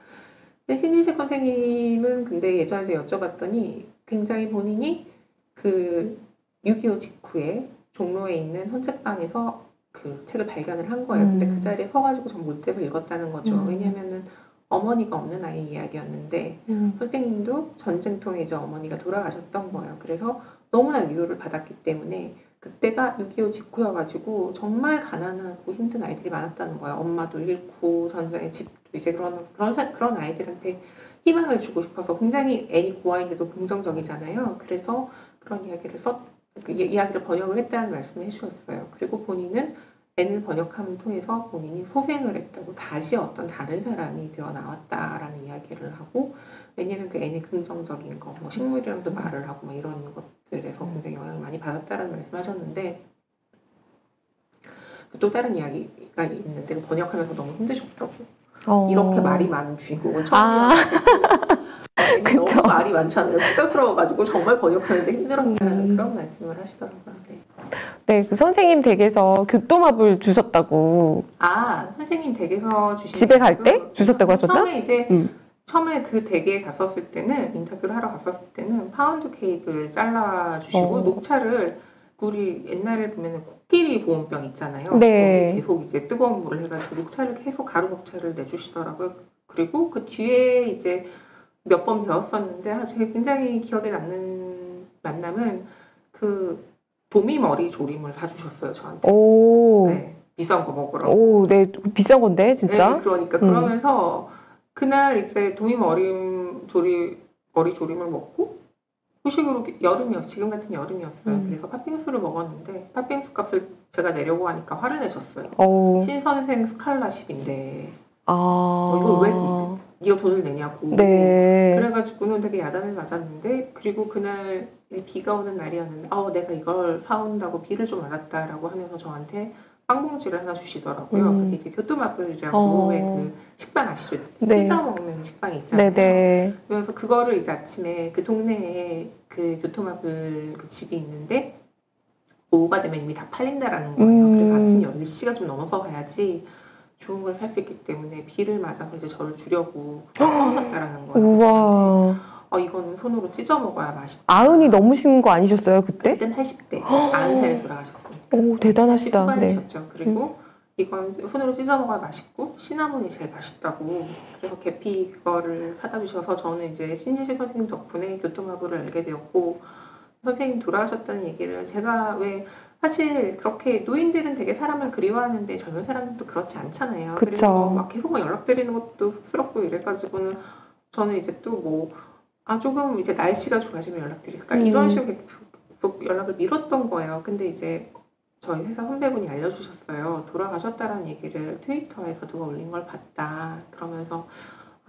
B: 근데 신지식 선생님은 근데 예전에 제가 여쭤봤더니 굉장히 본인이 그 6.25 직후에 종로에 있는 헌책방에서 그 책을 발견을 한 거예요. 근데 그 자리에 서가지고 전 몰두해서 읽었다는 거죠. 왜냐면은 어머니가 없는 아이 이야기였는데 선생님도 전쟁통에 이제 어머니가 돌아가셨던 거예요. 그래서 너무나 위로를 받았기 때문에 그때가 6.25 직후여가지고 정말 가난하고 힘든 아이들이 많았다는 거예요. 엄마도 잃고 전쟁에 집도 이제 그런 아이들한테 희망을 주고 싶어서 굉장히 애니 고아인데도 긍정적이잖아요. 그래서 그런 이야기를 번역을 했다는 말씀을 해주셨어요. 그리고 본인은 N을 번역함을 통해서 본인이 소생을 했다고 다시 어떤 다른 사람이 되어 나왔다라는 이야기를 하고 왜냐면 그 N이 긍정적인 거, 뭐 식물이랑도 말을 하고 뭐 이런 것들에서 굉장히 영향을 많이 받았다라는 말씀하셨는데 또 다른 이야기가 있는데 번역하면서 너무 힘드셨다고. 이렇게 말이 많은 주인공은 처음이어가지고 너무 말이 많잖아요. 수다스러워가지고 정말 번역하는데 힘들었다는 그런 말씀을 하시더라고요.
A: 네, 그 선생님 댁에서 교토마블 주셨다고.
B: 선생님 댁에서 주신
A: 집에 갈 때 주셨다고 하셨나?
B: 처음에 이제 처음에 그 댁에 갔었을 때는 인터뷰를 하러 갔었을 때는 파운드 케이크를 잘라주시고 녹차를 우리 옛날에 보면 코끼리 보온병 있잖아요.
A: 네.
B: 계속 이제 뜨거운 물을 해가지고 녹차를 계속 가루 녹차를 내주시더라고요. 그리고 그 뒤에 이제 몇 번 배웠었는데 제가 굉장히 기억에 남는 만남은 그 도미머리 조림을 사주셨어요 저한테. 네, 비싼 거 먹으라고.
A: 네, 비싼 건데 진짜.
B: 네, 그러니까 그러면서 그날 이제 도미머리 조림을 먹고 후식으로 여름이었어요. 지금 같은 여름이었어요. 그래서 팥빙수를 먹었는데 팥빙수 값을 제가 내려고 하니까 화를 내셨어요. 신선생 스칼라십인데 이걸 왜 네가 돈을 내냐고.
A: 네.
B: 그래가지고는 되게 야단을 맞았는데 그리고 그날 비가 오는 날이었는데 내가 이걸 사온다고 비를 좀 맞았다라고 하면서 저한테 빵봉지를 하나 주시더라고요. 그게 이제 교토마블이라고 왜 그 식빵 아시죠? 찢어 먹는 식빵이 있잖아요.
A: 네네.
B: 그래서 그거를 이제 아침에 그 동네에 그 교토마블 그 집이 있는데 오후가 되면 이미 다 팔린다라는 거예요. 그래서 아침 10시가 좀 넘어서 가야지 좋은 걸 살 수 있기 때문에 비를 맞아서 이제 저를 주려고 사오셨다라는 거예요.
A: 우와.
B: 이거는 손으로 찢어 먹어야 맛있다.
A: 아흔이 넘으신 거 아니셨어요 그때?
B: 그때는 80대, 90살에 돌아가셨어요.
A: 오, 대단하시다.
B: 후반이셨죠. 그리고 이건 손으로 찢어 먹어야 맛있고 시나몬이 제일 맛있다고. 그래서 계피 그거를 사다 주셔서 저는 이제 신지식 선생님 덕분에 교토마블을 알게 되었고 선생님 돌아가셨다는 얘기를 제가 왜 사실 그렇게 노인들은 되게 사람을 그리워하는데 젊은 사람들도 그렇지 않잖아요.
A: 그쵸.
B: 그래서 막 계속 막 연락드리는 것도 쑥스럽고 이래가지고는 저는 이제 또 뭐 조금 이제 날씨가 좋아지면 연락드릴까 이런 식으로 계속 연락을 미뤘던 거예요. 근데 이제 저희 회사 선배분이 알려주셨어요. 돌아가셨다라는 얘기를 트위터에서 누가 올린 걸 봤다. 그러면서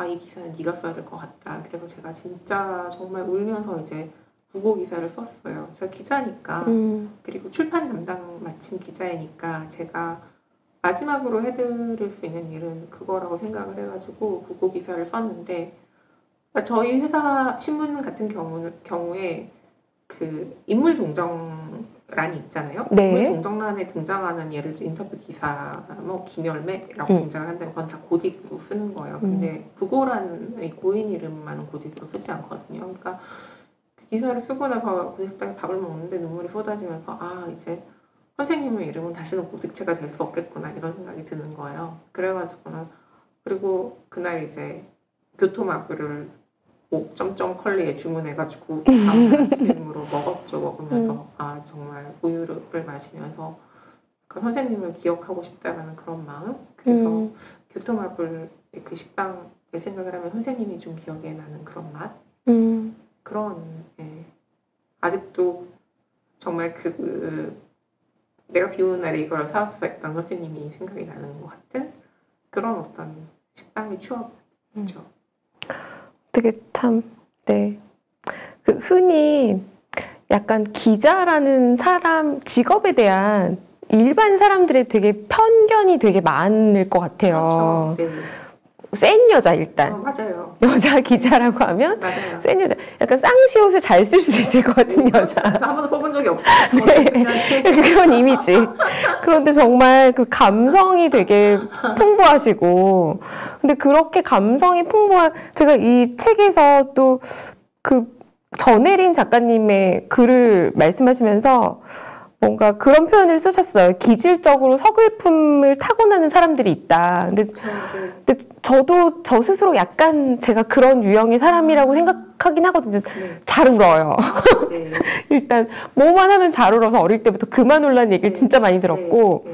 B: 이 기사는 네가 써야 될 것 같다. 그래서 제가 진짜 정말 울면서 이제 부고 기사를 썼어요. 제가 기자니까 그리고 출판 담당 마침 기자이니까 제가 마지막으로 해드릴 수 있는 일은 그거라고 생각을 해가지고 부고 기사를 썼는데 그러니까 저희 회사 신문 같은 경우에 그 인물 동정란이 있잖아요.
A: 네.
B: 인물 동정란에 등장하는 예를 들어 인터뷰 기사 뭐 김열매라고 등장을 한다면 그건 다 고딕으로 쓰는 거예요. 근데 부고란의 고인 이름만은 고딕으로 쓰지 않거든요. 그러니까 그 기사를 쓰고 나서 그 식당에 밥을 먹는데 눈물이 쏟아지면서 이제 선생님의 이름은 다시는 고딕체가 될 수 없겠구나 이런 생각이 드는 거예요. 그래가지고는 그리고 그날 이제 교토마구를 5점점 컬리에 주문해가지고 다음 아침으로 먹었죠. 먹으면서 정말 우유를 마시면서 그 선생님을 기억하고 싶다라는 그런 마음. 그래서 교토마블 그 식당을 생각을 하면 선생님이 좀 기억에 나는 그런 맛. 그런 아직도 정말 내가 비 오는 날에 이걸 사왔어 했던 선생님이 생각이 나는 것 같은 그런 어떤 식당의 추억이죠.
A: 되게 참, 네. 그 흔히 약간 기자라는 직업에 대한 일반 사람들의 되게 편견이 되게 많을 것 같아요.
B: 그렇죠. 네.
A: 센 여자 일단.
B: 맞아요.
A: 여자 기자라고 하면
B: 맞아요.
A: 센 여자. 약간 쌍시옷을 잘 쓸 수 있을 것 같은 여자.
B: 한 번도 써본 적이 없어요.
A: 네. 그런 이미지. 그런데 정말 그 감성이 되게 풍부하시고, 근데 그렇게 감성이 풍부한, 제가 이 책에서 또 그 전혜린 작가님의 글을 말씀하시면서 뭔가 그런 표현을 쓰셨어요. 기질적으로 서글픔을 타고나는 사람들이 있다. 근데 저도 저 스스로 약간 제가 그런 유형의 사람이라고 생각하긴 하거든요.
B: 네.
A: 잘 울어요.
B: 네.
A: 일단 뭐만 하면 잘 울어서 어릴 때부터 그만 울라는 얘기를 진짜 많이 들었고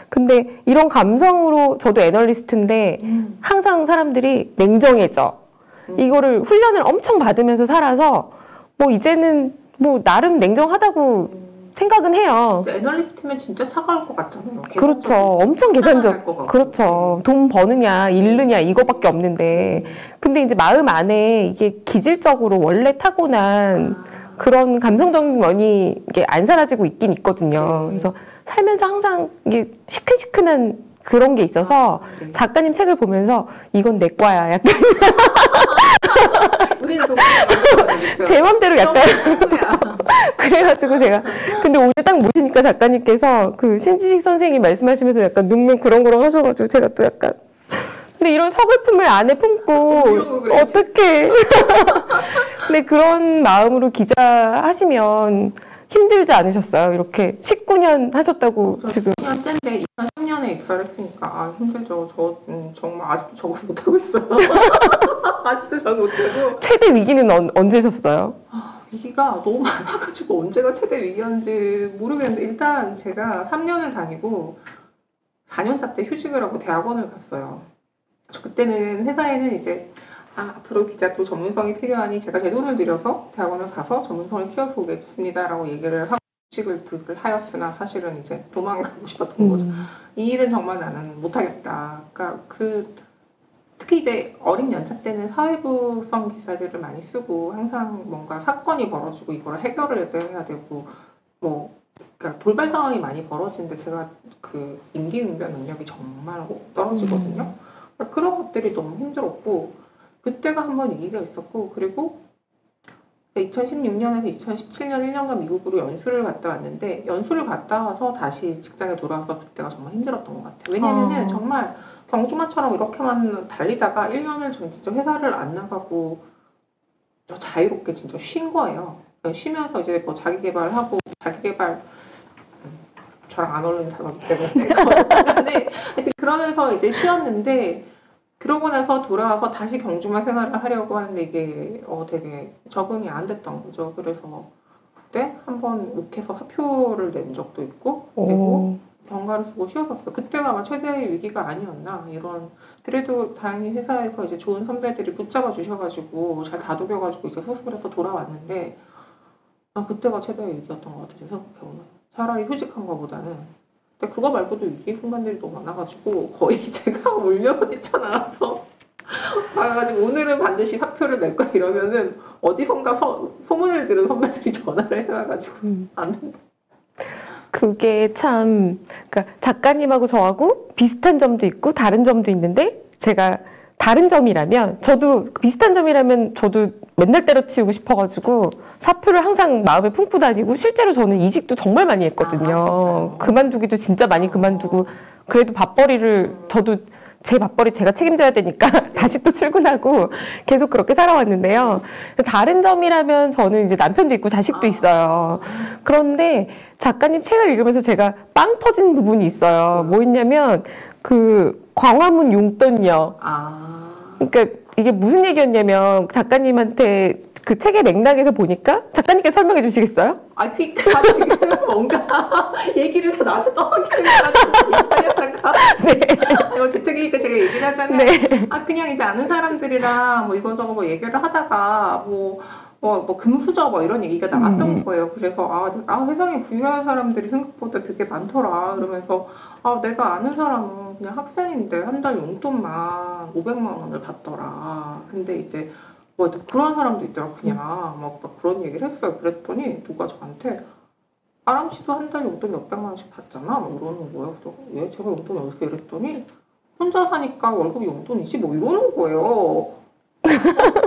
A: 근데 이런 감성으로 저도 애널리스트인데 항상 사람들이 냉정해져. 이거를 훈련을 엄청 받으면서 살아서 뭐 이제는 뭐 나름 냉정하다고 생각은 해요.
B: 애널리스트면 진짜 차가울 것 같잖아요.
A: 그렇죠. 엄청 계산적. 그렇죠. 돈 버느냐, 잃느냐 이거밖에 없는데. 근데 이제 마음 안에 이게 기질적으로 원래 타고난 그런 감성적인 면이 이게 안 사라지고 있긴 있거든요. 그래서 살면서 항상 이게 시큰시큰한 그런 게 있어서 작가님 책을 보면서 이건 내 과야. 약간 제 맘대로 약간 그래가지고 제가 근데 오늘 딱 모시니까 작가님께서 그 신지식 선생님이 말씀하시면서 약간 눈물 그렁그렁 하셔가지고 제가 또 약간 근데 이런 서글픔을 안에 품고 어떻게 근데 그런 마음으로 기자 하시면 힘들지 않으셨어요? 이렇게 19년 하셨다고 지금
B: 19년 째인데 2003년에 입사를 했으니까 힘들죠. 저 정말 아직도 적응 못하고 있어요. 아직도 적응 못하고
A: 최대 위기는 언제셨어요?
B: 위기가 너무 많아가지고 언제가 최대 위기였는지 모르겠는데 일단 제가 3년을 다니고 4년차 때 휴직을 하고 대학원을 갔어요. 그때는 회사에는 이제 앞으로 기자 또 전문성이 필요하니 제가 제 돈을 들여서 대학원을 가서 전문성을 키워서 오겠습니다라고 얘기를 하고 휴직을 하였으나 사실은 이제 도망가고 싶었던 거죠. 이 일은 정말 나는 못하겠다. 그러니까 특히 이제 어린 연차 때는 사회부성 기사들을 많이 쓰고 항상 뭔가 사건이 벌어지고 이걸 해결을 해야 되고 그러니까 돌발 상황이 많이 벌어지는데 제가 그 임기응변 능력이 정말 떨어지거든요. 그러니까 그런 것들이 너무 힘들었고 그때가 한번 위기가 있었고 그리고 2016년에서 2017년 1년간 미국으로 연수를 갔다 왔는데 연수를 갔다 와서 다시 직장에 돌아왔었을 때가 정말 힘들었던 것 같아요. 왜냐면은 정말 경주마처럼 이렇게만 달리다가 1년을 전 진짜 회사를 안 나가고 자유롭게 진짜 쉰 거예요. 쉬면서 이제 뭐 자기개발 저랑 안 어울리는 단어기 때문에 하여튼 그러면서 이제 쉬었는데 그러고 나서 돌아와서 다시 경주마 생활을 하려고 하는데 이게 되게 적응이 안 됐던 거죠. 그래서 때 한번 욱해서 사표를 낸 적도 있고 그리고 병가를 쓰고 쉬었었어요. 그때가 아마 최대의 위기가 아니었나 이런. 그래도 다행히 회사에서 이제 좋은 선배들이 붙잡아 주셔가지고 잘 다독여가지고 이제 수습해서 돌아왔는데 그때가 최대의 위기였던 것 같아요. 생각해보면 차라리 휴직한 거보다는. 근데 그거 말고도 위기 순간들이 너무 많아가지고 거의 제가 울면 뛰쳐나가서 가가지고 오늘은 반드시 사표를 낼 거야 이러면은 어디선가 소문을 들은 선배들이 전화를 해와가지고 안 된다.
A: 그게 참, 그러니까 작가님하고 저하고 비슷한 점도 있고 다른 점도 있는데, 제가 다른 점이라면, 저도 비슷한 점이라면 저도 맨날 때려치우고 싶어가지고 사표를 항상 마음에 품고 다니고, 실제로 저는 이직도 정말 많이 했거든요. 그만두기도 진짜 많이 그만두고, 그래도 밥벌이를 저도 제 밥벌이 제가 책임져야 되니까 다시 또 출근하고 계속 그렇게 살아왔는데요. 다른 점이라면 저는 이제 남편도 있고 자식도 있어요. 그런데 작가님 책을 읽으면서 제가 빵 터진 부분이 있어요. 뭐 있냐면 그 광화문 용돈역. 그러니까 이게 무슨 얘기였냐면 작가님한테 그 책의 맥락에서 보니까 작가님께 설명해 주시겠어요?
B: 그러니까 지금 뭔가 얘기를 다 나한테 떠넘기는 거 같아요. 네. 제 책이니까 제가 얘기를 하자면
A: 네.
B: 그냥 이제 아는 사람들이랑 뭐 이거저거 뭐 얘기를 하다가 뭐 금수저 뭐 이런 얘기가 나왔던 거예요. 그래서 내가 세상에 부유한 사람들이 생각보다 되게 많더라. 그러면서 내가 아는 사람은 그냥 학생인데 한 달 용돈만 500만 원을 받더라. 근데 이제 뭐 그런 사람도 있더라. 그냥 막 그런 얘기를 했어요. 그랬더니 누가 저한테 아람 씨도 한 달 용돈 몇백만 원씩 받잖아. 뭐 이러는 거예요. 그래서 왜 제가 용돈이 어딨어? 이랬더니 혼자 사니까 월급이 용돈이지 뭐 이러는 거예요.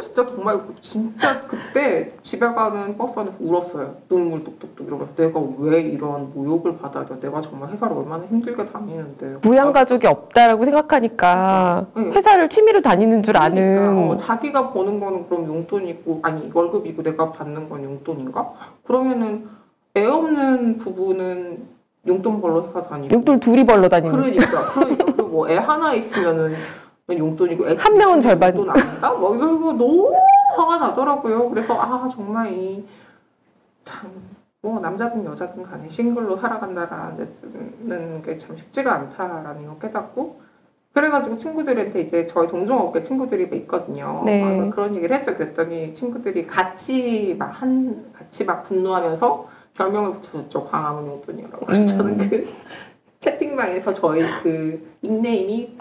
B: 진짜 정말 진짜 그때 집에 가는 버스 안에서 울었어요. 눈물 뚝뚝뚝 이러면서 내가 왜 이런 모욕을 받아야 돼. 내가 정말 회사를 얼마나 힘들게 다니는데
A: 부양가족이 없다라고 생각하니까 회사를 취미로 다니는 줄 아는.
B: 자기가 버는 거는 그럼 용돈이고 월급이고 내가 받는 건 용돈인가? 그러면은 애 없는 부부는 용돈 벌러 회사 다니고
A: 용돈 둘이 벌러 다니는.
B: 그러니까 그리고 뭐 애 하나 있으면은 용돈이고
A: 한 명은 절반
B: 돈 아닌가? 뭐 이거 너무 화가 나더라고요. 그래서 정말 뭐 남자든 여자든 간에 싱글로 살아간다라는 게 참 쉽지가 않다라는 걸 깨닫고 그래가지고 친구들한테 이제 저희 동종업계 친구들이 있거든요.
A: 네.
B: 그런 얘기를 했어요. 그랬더니 친구들이 같이 막 분노하면서 별명을 붙여줬죠. 광화문 용돈이라고. 그래서 저는 그 채팅방에서 저희 그 닉네임이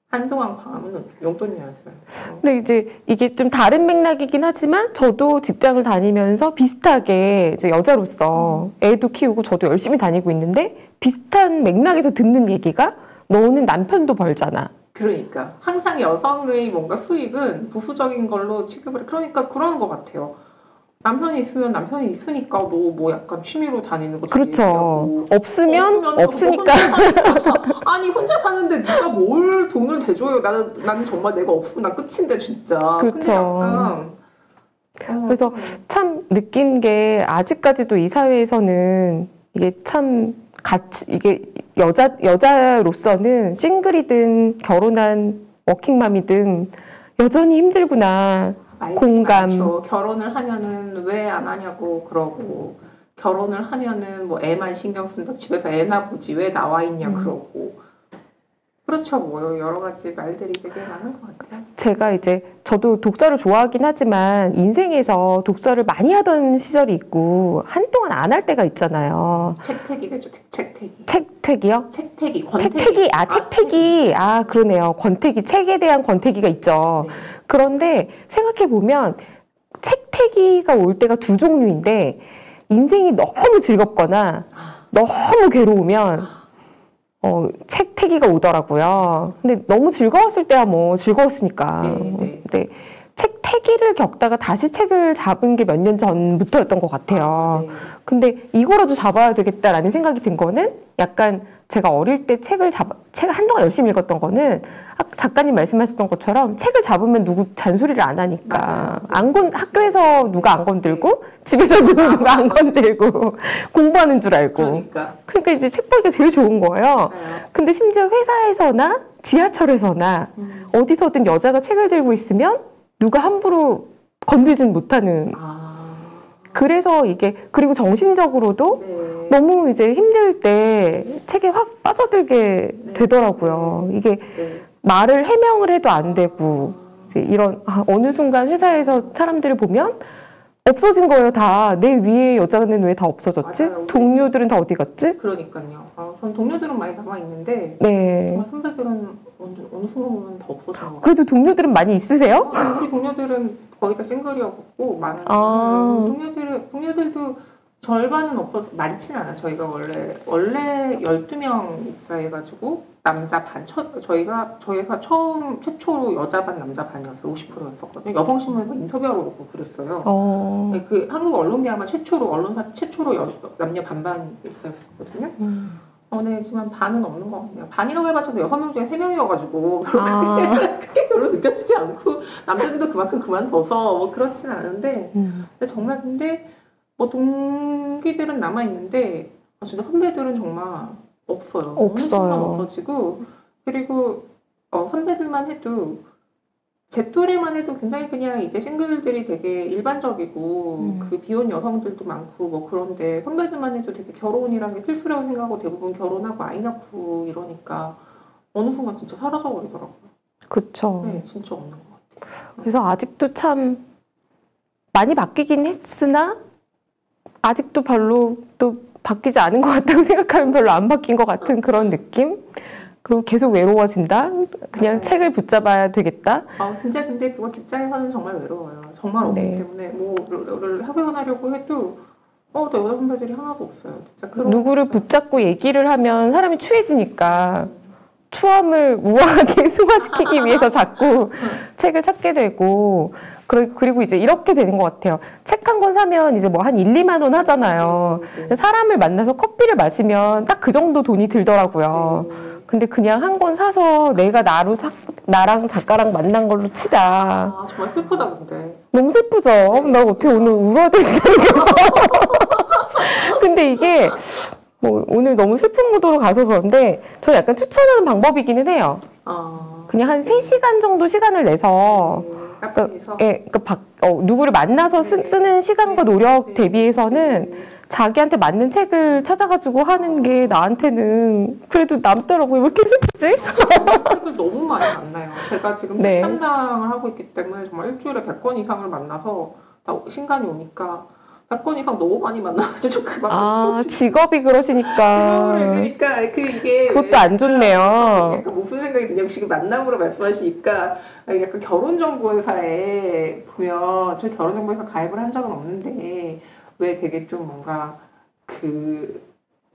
B: 한동안 광화문 용돈이었어요.
A: 근데 이제 이게 좀 다른 맥락이긴 하지만 저도 직장을 다니면서 비슷하게 이제 여자로서 애도 키우고 저도 열심히 다니고 있는데 비슷한 맥락에서 듣는 얘기가 너는 남편도 벌잖아.
B: 그러니까 항상 여성의 뭔가 수입은 부수적인 걸로 취급을 그러니까 그런 것 같아요. 남편이 있으면 남편이 있으니까 너 뭐 약간 취미로 다니는 거
A: 그렇죠. 없으면 없으니까.
B: 혼자 사는데 누가 뭘 돈을 대줘요. 나는 정말 내가 없으면 난 끝인데 진짜.
A: 그렇죠. 그래서 참 느낀 게 아직까지도 이 사회에서는 이게 참 이게 여자로서는 싱글이든 결혼한 워킹맘이든 여전히 힘들구나. 공감.
B: 그렇죠. 결혼을 하면은 왜 안 하냐고 그러고 결혼을 하면은 뭐 애만 신경 쓴다. 집에서 애나 보지 왜 나와 있냐 그러고 그렇죠. 뭐 여러 가지 말들이 되게 많은 것 같아요.
A: 제가 이제 저도 독서를 좋아하긴 하지만 인생에서 독서를 많이 하던 시절이 있고 한동안 안 할 때가 있잖아요.
B: 책태기겠죠. 책태기.
A: 책태기요?
B: 책태기.
A: 책태기. 그러네요. 권태기. 책에 대한 권태기가 있죠.
B: 네.
A: 그런데 생각해보면 책태기가 올 때가 두 종류인데 인생이 너무 즐겁거나 너무 괴로우면 책태기가 오더라고요. 근데 너무 즐거웠을 때야 뭐 즐거웠으니까. 근데 책태기를 겪다가 다시 책을 잡은 게 몇 년 전부터였던 것 같아요. 근데 이거라도 잡아야 되겠다라는 생각이 든 거는 약간 제가 어릴 때 책을 한동안 열심히 읽었던 거는 작가님 말씀하셨던 것처럼 책을 잡으면 누구 잔소리를 안 하니까 학교에서 누가 안 건들고 집에서 누가 안 건들고 공부하는 줄 알고 그러니까 이제 책 보기가 제일 좋은 거예요. 근데 심지어 회사에서나 지하철에서나 어디서든 여자가 책을 들고 있으면 누가 함부로 건들진 못하는 그래서 이게 그리고 정신적으로도
B: 네.
A: 너무 이제 힘들 때 책에 확 빠져들게
B: 네.
A: 되더라고요. 이게
B: 네.
A: 말을 해명을 해도 안 되고 이제 이런 어느 순간 회사에서 사람들을 보면 없어진 거예요. 다 내 위에 여자는 왜 다 없어졌지?
B: 맞아요.
A: 동료들은 다 어디 갔지?
B: 그러니까요. 전 동료들은 많이 남아 있는데
A: 네.
B: 정말 선배들은 어느 순간 보면 다 없어진 것 같아요.
A: 그래도 동료들은 많이 있으세요?
B: 우리 동료들은 거의 다 싱글이었고 많은 동료들도 절반은 없어서 많지는 않아. 저희가 원래 12명 입사해가지고 남자 반 저희가 최초로 여자 반 남자 반이었어요. 50%였었거든요. 여성신문에서 인터뷰하러 오고 그랬어요. 네, 그 한국 언론계 아마 언론사 최초로 남녀 반반 입사였었거든요. 네, 지만 반은 없는 것 같네요. 반이라고 해봤자 6명 중에 3명이어가지고 크게 별로 느껴지지 않고 남자들도 그만큼 그만둬서 뭐 그렇진 않은데 근데 정말 뭐 동기들은 남아있는데 진짜 선배들은 정말 없어요. 없어지고 그리고 선배들만 해도 제 또래만 해도 굉장히 그냥 이제 싱글들이 되게 일반적이고 그 비혼 여성들도 많고 뭐 그런데 선배들만 해도 되게 결혼이라는 게 필수라고 생각하고 대부분 결혼하고 아이 낳고 이러니까 어느 순간 진짜 사라져 버리더라고요.
A: 그렇죠.
B: 네, 진짜 없는 것 같아요.
A: 그래서 아직도 참 많이 바뀌긴 했으나 아직도 별로 또 바뀌지 않은 것 같다고 생각하면 별로 안 바뀐 것 같은 그런 느낌? 그리고 계속 외로워진다? 그냥
B: 맞아요.
A: 책을 붙잡아야 되겠다?
B: 진짜 근데 그거 직장에서는 정말 외로워요. 정말 없기
A: 네.
B: 때문에 뭐를 합의원하려고 해도 또 여자 선배들이 하나도 없어요. 진짜
A: 누구를 붙잡고 얘기를 하면 사람이 취해지니까 추함을 우아하게 승화시키기 위해서 자꾸 책을 찾게 되고 그리고 이제 이렇게 되는 것 같아요. 책 한 권 사면 이제 뭐 한 1, 2만 원 하잖아요. 사람을 만나서 커피를 마시면 딱 그 정도 돈이 들더라고요. 근데 그냥 한 권 사서 내가 나랑 작가랑 만난 걸로 치자.
B: 정말 슬프다 근데.
A: 너무 슬프죠. 나 어떻게 오늘 울어야 되니까. 근데 이게 뭐 오늘 너무 슬픈 무도로 가서 그런데 저는 약간 추천하는 방법이기는 해요. 그냥 한 3시간 정도 시간을 내서 누구를 만나서 쓰는 시간과 노력 대비해서는 자기한테 맞는 책을 찾아가지고 하는 게 나한테는 그래도 남더라고요. 왜 이렇게 슬프지?
B: 책을 너무 많이 만나요. 제가 지금 책 담당을 하고 있기 때문에 정말 일주일에 100권 이상을 만나서 신간이 오니까 100권 이상 너무 많이 만나가지고 좀 그만.
A: 직업이 그러시니까.
B: 직업을 읽으니까 이게
A: 그것도 안 좋네요.
B: 약간 무슨 생각이 드냐면 지금 만남으로 말씀하시니까 약간 결혼정보회사에 보면 저 결혼정보회사 가입을 한 적은 없는데 왜 되게 좀 뭔가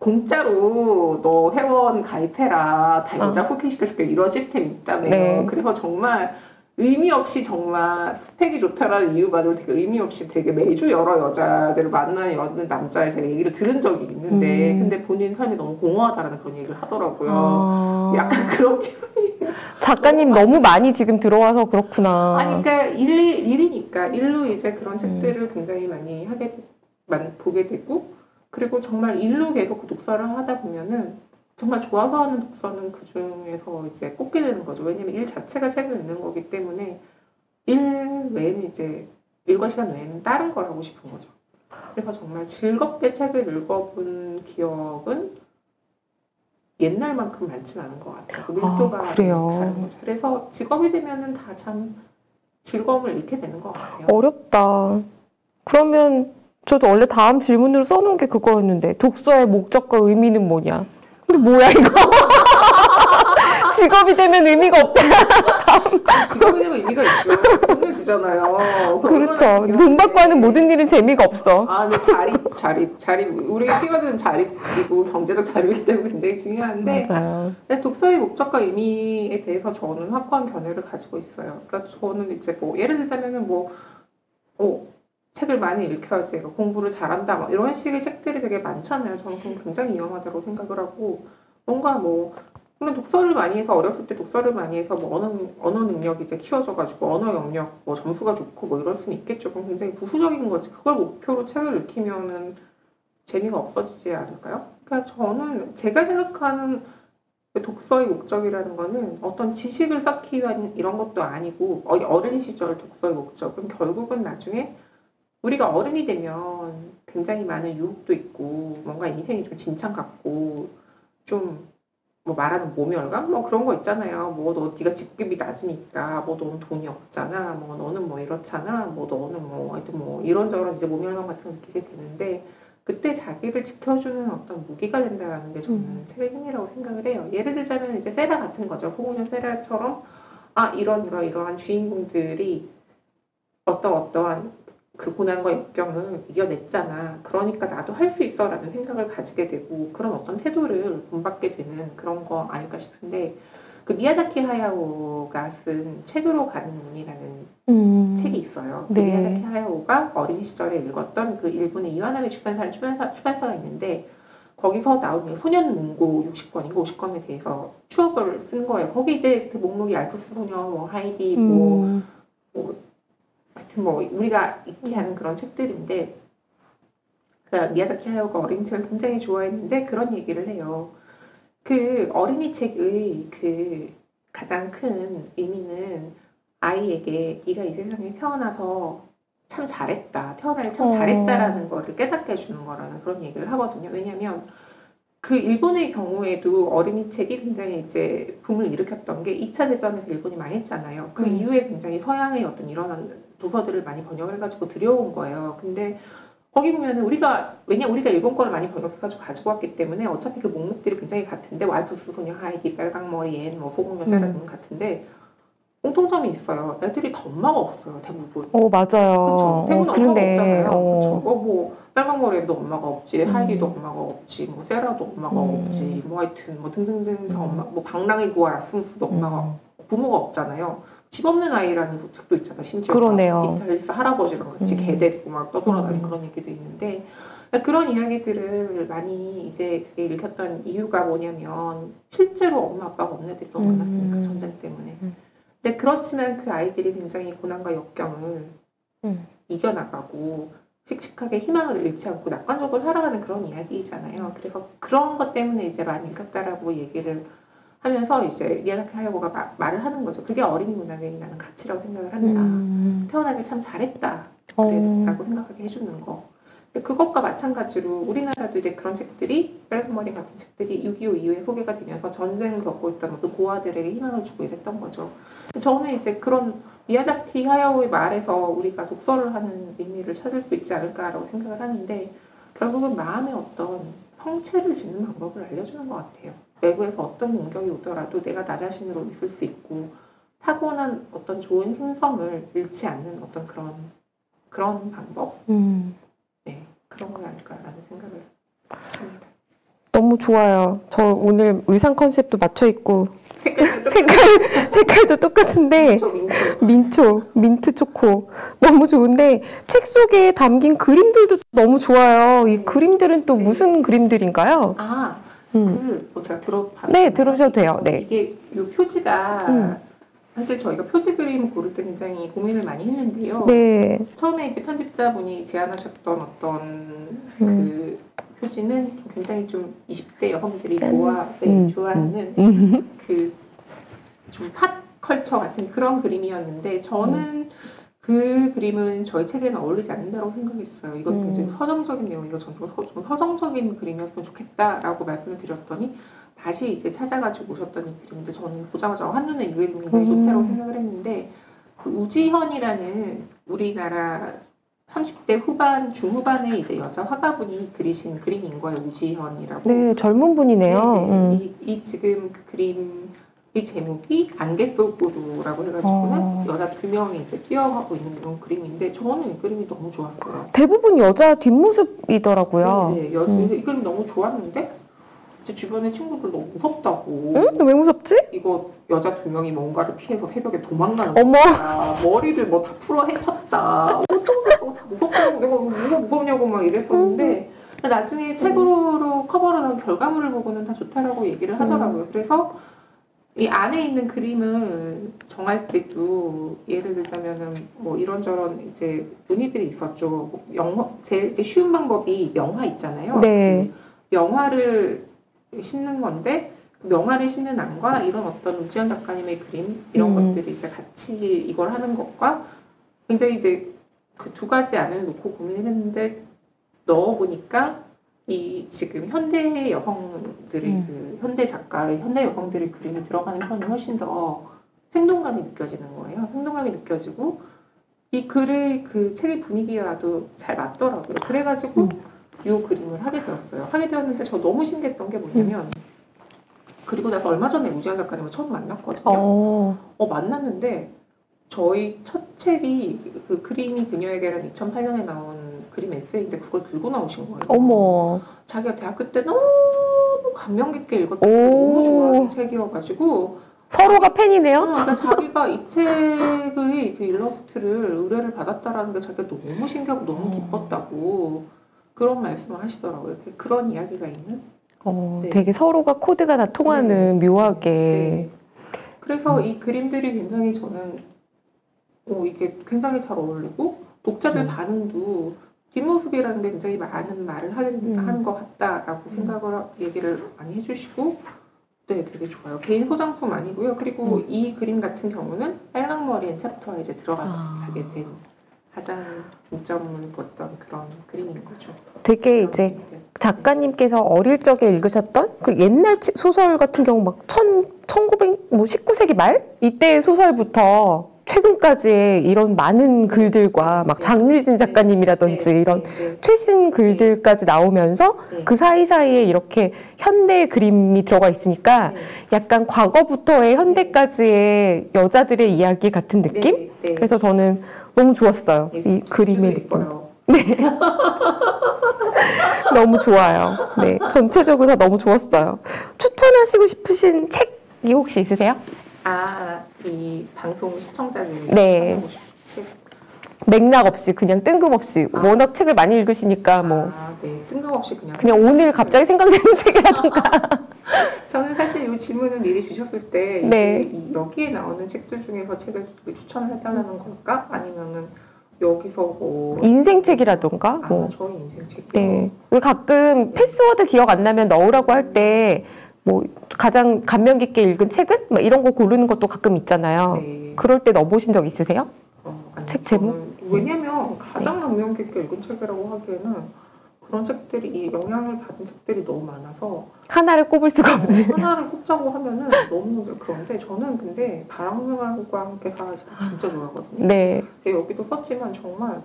B: 공짜로 너 회원 가입해라 다 여자 소개시켜줄게 이런 시스템이 있다며요.
A: 네.
B: 그래서 정말 의미 없이 정말 스펙이 좋다라는 이유만으로 되게 의미 없이 되게 매주 여러 여자들을 만나는 남자의 제가 얘기를 들은 적이 있는데 근데 본인 삶이 너무 공허하다라는 그런 얘기를 하더라고요. 약간 그런 기분이에요.
A: 작가님 너무 많이 지금 들어와서 그렇구나.
B: 그러니까 일이니까 일로 이제 그런 책들을 굉장히 많이 보게 되고 그리고 정말 일로 계속 그 독서를 하다 보면은 정말 좋아서 하는 독서는 그 중에서 이제 꼽게 되는 거죠. 왜냐면 일 자체가 책을 읽는 거기 때문에 일 외에는 이제 일과 시간 외에는 다른 걸 하고 싶은 거죠. 그래서 정말 즐겁게 책을 읽어본 기억은 옛날만큼 많지는 않은 것 같아요. 그 밀도가
A: 그래요.
B: 다른 거죠. 그래서 직업이 되면은 다 참 즐거움을 잃게 되는 것 같아요.
A: 어렵다. 그러면 저도 원래 다음 질문으로 써놓은 게 그거였는데 독서의 목적과 의미는 뭐냐? 근데 뭐야 이거? 직업이 되면 의미가 없다.
B: 직업이 되면 의미가 있죠. 돈을 주잖아요.
A: 그렇죠. 돈 받고 하는 모든 일은 재미가 없어.
B: 근데 자리. 우리가 키워드는 자리이고 경제적 자유이기 때문에 굉장히 중요한데.
A: 맞아요.
B: 근데 독서의 목적과 의미에 대해서 저는 확고한 견해를 가지고 있어요. 그러니까 저는 이제 뭐 예를 들자면은 책을 많이 읽혀야지 그러니까 공부를 잘한다 막 이런 식의 책들이 되게 많잖아요. 저는 그건 굉장히 위험하다고 생각을 하고 뭔가 물론 독서를 많이 해서 어렸을 때 독서를 많이 해서 언어 능력이 이제 키워져가지고 언어 영역 점수가 좋고 이럴 수는 있겠죠. 그건 굉장히 부수적인 거지. 그걸 목표로 책을 읽히면은 재미가 없어지지 않을까요? 그러니까 저는 제가 생각하는 독서의 목적이라는 거는 어떤 지식을 쌓기 위한 이런 것도 아니고 어린 시절 독서의 목적은 결국은 나중에 우리가 어른이 되면 굉장히 많은 유혹도 있고 뭔가 인생이 좀 진창 같고 좀 뭐 말하는 모멸감 뭐 그런 거 있잖아요. 뭐 너 네가 직급이 낮으니까 뭐 너는 돈이 없잖아. 뭐 너는 뭐 이렇잖아. 뭐 너는 뭐 하여튼 뭐 이런저런 이제 모멸감 같은 거 느끼게 되는데 그때 자기를 지켜주는 어떤 무기가 된다라는 게 저는 책의 힘이라고 생각을 해요. 예를 들자면 이제 세라 같은 거죠. 소고녀 세라처럼 아 이러한 주인공들이 어떠한 그 고난과 역경을 이겨냈잖아. 그러니까 나도 할 수 있어라는 생각을 가지게 되고 그런 어떤 태도를 본받게 되는 그런 거 아닐까 싶은데 그 미야자키 하야오가 쓴 책으로 가는 문이라는 책이 있어요. 그
A: 네.
B: 미야자키 하야오가 어린 시절에 읽었던 그 일본의 이와나베 출판사라는 출판사가 있는데 거기서 나오는 소년 문고 60권인가 50권에 대해서 추억을 쓴 거예요. 거기 이제 그 목록이 알프스 소녀, 뭐 하이디, 뭐 하여튼 뭐 우리가 읽게 하는 그런 책들인데 그 미야자키 하야오가 어린이 책을 굉장히 좋아했는데 그런 얘기를 해요. 그 어린이 책의 그 가장 큰 의미는 아이에게 네가 이 세상에 태어나서 참 잘했다. 태어나길 참 잘했다라는 거를 깨닫게 해주는 거라는 그런 얘기를 하거든요. 왜냐하면 그 일본의 경우에도 어린이 책이 굉장히 이제 붐을 일으켰던 게 2차 대전에서 일본이 망했잖아요. 그 이후에 굉장히 서양의 어떤 일어난 도서들을 많이 번역을 해가지고 들여온 거예요. 근데 거기 보면은 우리가 일본 거를 많이 번역해가지고 가지고 왔기 때문에 어차피 그 목록들이 굉장히 같은데 왈프스 소녀 하이디, 빨강머리 앤, 뭐 소공녀 세라 등은 같은데 공통점이 있어요. 애들이 다 엄마가 없어요, 대부분.
A: 맞아요.
B: 그렇죠. 대부분 엄마가
A: 그러네.
B: 없잖아요. 그렇죠. 뭐 빨강머리에도 엄마가 없지, 하이디도 엄마가 없지, 뭐 세라도 엄마가 없지, 뭐 하여튼 뭐 등등등 다 엄마, 뭐 방랑이 고아 라스무스도 엄마가 부모가 없잖아요. 집 없는 아이라는 책도 있잖아. 심지어
A: 그러네요.
B: 이탈리스 할아버지랑 같이 개 데리고 막 떠돌아다니는 그런 얘기도 있는데 그런 이야기들을 많이 이제 그게 읽혔던 이유가 뭐냐면 실제로 엄마 아빠가 없는 애들이 너무 많았으니까 전쟁 때문에. 근데 그렇지만 그 아이들이 굉장히 고난과 역경을 이겨나가고 씩씩하게 희망을 잃지 않고 낙관적으로 살아가는 그런 이야기잖아요. 그래서 그런 것 때문에 이제 많이 읽혔다라고 얘기를 하면서 이제 미야자키 하야오가 말을 하는 거죠. 그게 어린이 문학의 나는 가치라고 생각을 한다. 태어나길 참 잘했다. 그래라고 생각하게 해주는 거. 그것과 마찬가지로 우리나라도 이제 그런 책들이 빨간머리 같은 책들이 6.25 이후에 소개가 되면서 전쟁을 겪고 있던 그 고아들에게 희망을 주고 이랬던 거죠. 저는 이제 그런 미야자키 하야오의 말에서 우리가 독서를 하는 의미를 찾을 수 있지 않을까라고 생각을 하는데 결국은 마음의 어떤 성체를 짓는 방법을 알려주는 것 같아요. 외부에서 어떤 공격이 오더라도 내가 나 자신으로 있을 수 있고 타고난 어떤 좋은 심성을 잃지 않는 어떤 그런 방법? 네, 그런 건 아닐까라는 생각을 합니다.
A: 너무 좋아요. 저 오늘 의상 컨셉도 맞춰 입고 색깔도 똑같은데 민트 초코 너무 좋은데 책 속에 담긴 그림들도 너무 좋아요. 이 그림들은 또 무슨 그림들인가요?
B: 제가 들어봤어요.
A: 네, 들으셔도 돼요. 네.
B: 이게 요 표지가 사실 저희가 표지 그림 고를 때 굉장히 고민을 많이 했는데요.
A: 네.
B: 처음에 이제 편집자분이 제안하셨던 어떤 그 표지는 좀 굉장히 좀 20대 여성들이 좋아하는 그 좀 팝 컬처 같은 그런 그림이었는데 저는 그 그림은 저희 책에는 어울리지 않는다고 생각했어요. 이건 굉장히 서정적인 내용, 이거 좀 서정적인 그림이었으면 좋겠다라고 말씀을 드렸더니 다시 이제 찾아가지고 오셨던 이 그림인데 저는 보자마자 한눈에 이 그림이 굉장히 좋다고 생각을 했는데 그 우지현이라는 우리나라 30대 후반, 중후반의 이제 여자 화가분이 그리신 그림인 거예요. 우지현이라고.
A: 네, 젊은 분이네요.
B: 이 지금 그 그림 이 제목이 안개 속으로라고 해가지고는 여자 2명이 이제 뛰어가고 있는 그런 그림인데 저는 이 그림이 너무 좋았어요.
A: 대부분 여자 뒷모습이더라고요.
B: 네, 이 그림 너무 좋았는데 제 주변에 친구들 너무 무섭다고.
A: 응? 왜 무섭지?
B: 이거 여자 2명이 뭔가를 피해서 새벽에 도망가는
A: 어머.
B: 거야. 머리를 뭐 다 풀어 헤쳤다. 어쩌고 다 무섭다고 내가 뭐가 무섭냐고 막 이랬었는데 나중에 책으로 커버를 한 결과물을 보고는 다 좋다라고 얘기를 하더라고요. 그래서 이 안에 있는 그림을 정할 때도 예를 들자면은 뭐 이런저런 이제 논의들이 있었죠. 제일 이제 쉬운 방법이 명화 있잖아요.
A: 네.
B: 명화를 심는 건데 명화를 심는 안과 이런 어떤 우지현 작가님의 그림 이런 것들이 이제 같이 이걸 하는 것과 굉장히 이제 그 두 가지 안을 놓고 고민했는데 넣어보니까 이 지금 현대 여성들이 그 현대 작가의 현대 여성들의 그림이 들어가는 편이 훨씬 더 생동감이 느껴지는 거예요. 생동감이 느껴지고 이 글의 그 책의 분위기와도 잘 맞더라고요. 그래가지고 이 그림을 하게 되었어요. 하게 되었는데 저 너무 신기했던 게 뭐냐면 그리고 나서 얼마 전에 우지아 작가님을 처음 만났거든요. 만났는데 저희 첫 책이 그 그림이 그녀에게란 2008년에 나온 그림 에세이인데 그걸 들고 나오신 거예요.
A: 어머.
B: 자기가 대학교 때 너무 감명 깊게 읽었던 책이 너무 좋아하는 책이어가지고
A: 서로가 팬이네요.
B: 그러니까 자기가 이 책의 그 일러스트를 의뢰를 받았다라는 게 자기가 너무 신기하고 너무 기뻤다고 그런 말씀을 하시더라고요. 그런 이야기가 있는. 네.
A: 되게 서로가 코드가 다 통하는 묘하게.
B: 네. 그래서 이 그림들이 굉장히 저는 이게 굉장히 잘 어울리고 독자들 반응도 뒷모습이라는 게 굉장히 많은 말을 하는 것 같다라고 생각을 얘기를 많이 해주시고 네, 되게 좋아요. 개인 소장품 아니고요. 그리고 이 그림 같은 경우는 빨강머리엔 챕터에 이제 들어가게 된 가장 중점을 뒀던 그런 그림인 거죠.
A: 되게 이제 작가님께서 어릴 적에 읽으셨던 그 옛날 소설 같은 경우 막 19세기 말? 이때의 소설부터 최근까지의 이런 많은 글들과 막 장유진 작가님이라든지 이런 최신 글들까지 나오면서 그 사이사이에 이렇게 현대 그림이 들어가 있으니까 약간 과거부터의 현대까지의 여자들의 이야기 같은 느낌? 그래서 저는 너무 좋았어요. 이 그림의 느낌. 네. 너무 좋아요. 네. 전체적으로 다 너무 좋았어요. 추천하시고 싶으신 책이 혹시 있으세요?
B: 이 방송 시청자님
A: 네.
B: 책.
A: 맥락 없이 그냥 뜬금없이 워낙 책을 많이 읽으시니까 뭐
B: 네. 뜬금없이
A: 그냥 오늘 갑자기 생각나는 책이라든가.
B: 저는 사실 이 질문을 미리 주셨을 때
A: 네.
B: 여기에 나오는 책들 중에서 책을 추천을 해달라는 걸까? 아니면은 여기서 뭐
A: 인생책이라던가
B: 저희 인생책이요.
A: 네. 가끔 패스워드 기억 안 나면 넣으라고 할 때 뭐 가장 감명 깊게 읽은 책은? 막 이런 거 고르는 것도 가끔 있잖아요.
B: 네.
A: 그럴 때 넣어보신 적 있으세요?
B: 아니,
A: 책 제목?
B: 왜냐면 가장 감명 깊게 읽은 책이라고 하기에는 그런 책들이 이 영향을 받은 책들이 너무 많아서
A: 하나를 꼽을 수가 없는.
B: 하나를 꼽자고 하면은 너무 그런데 저는 근데 바람과 함께 사라지다 진짜 좋아하거든요.
A: 네.
B: 제가 여기도 썼지만 정말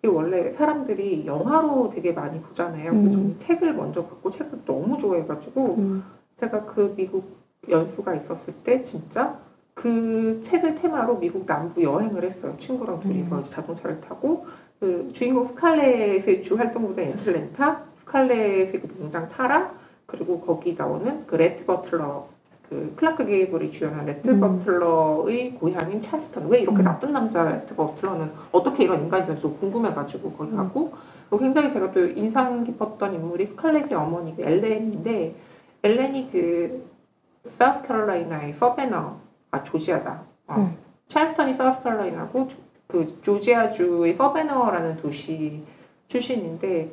B: 이게 원래 사람들이 영화로 되게 많이 보잖아요. 근데 저는 책을 먼저 봤고 책을 너무 좋아해가지고 제가 그 미국 연수가 있었을 때 진짜 그 책을 테마로 미국 남부 여행을 했어요. 친구랑 둘이서 자동차를 타고 그 주인공 스칼렛의 주 활동부대 애틀랜타, 스칼렛의 그 농장 타라, 그리고 거기 나오는 그 레트 버틀러, 그 클라크 게이블이 주연한 레트 버틀러의 고향인 찰스턴. 왜 이렇게 나쁜 남자 레트 버틀러는 어떻게 이런 인간이 될지 궁금해가지고 거기 가고, 굉장히 제가 또 인상 깊었던 인물이 스칼렛의 어머니 엘렌인데, 엘렌이 그 사우스캐롤라이나의 서베너, 조지아다. 찰스턴이 사우스캐롤라이나고 그 조지아주의 서베너라는 도시 출신인데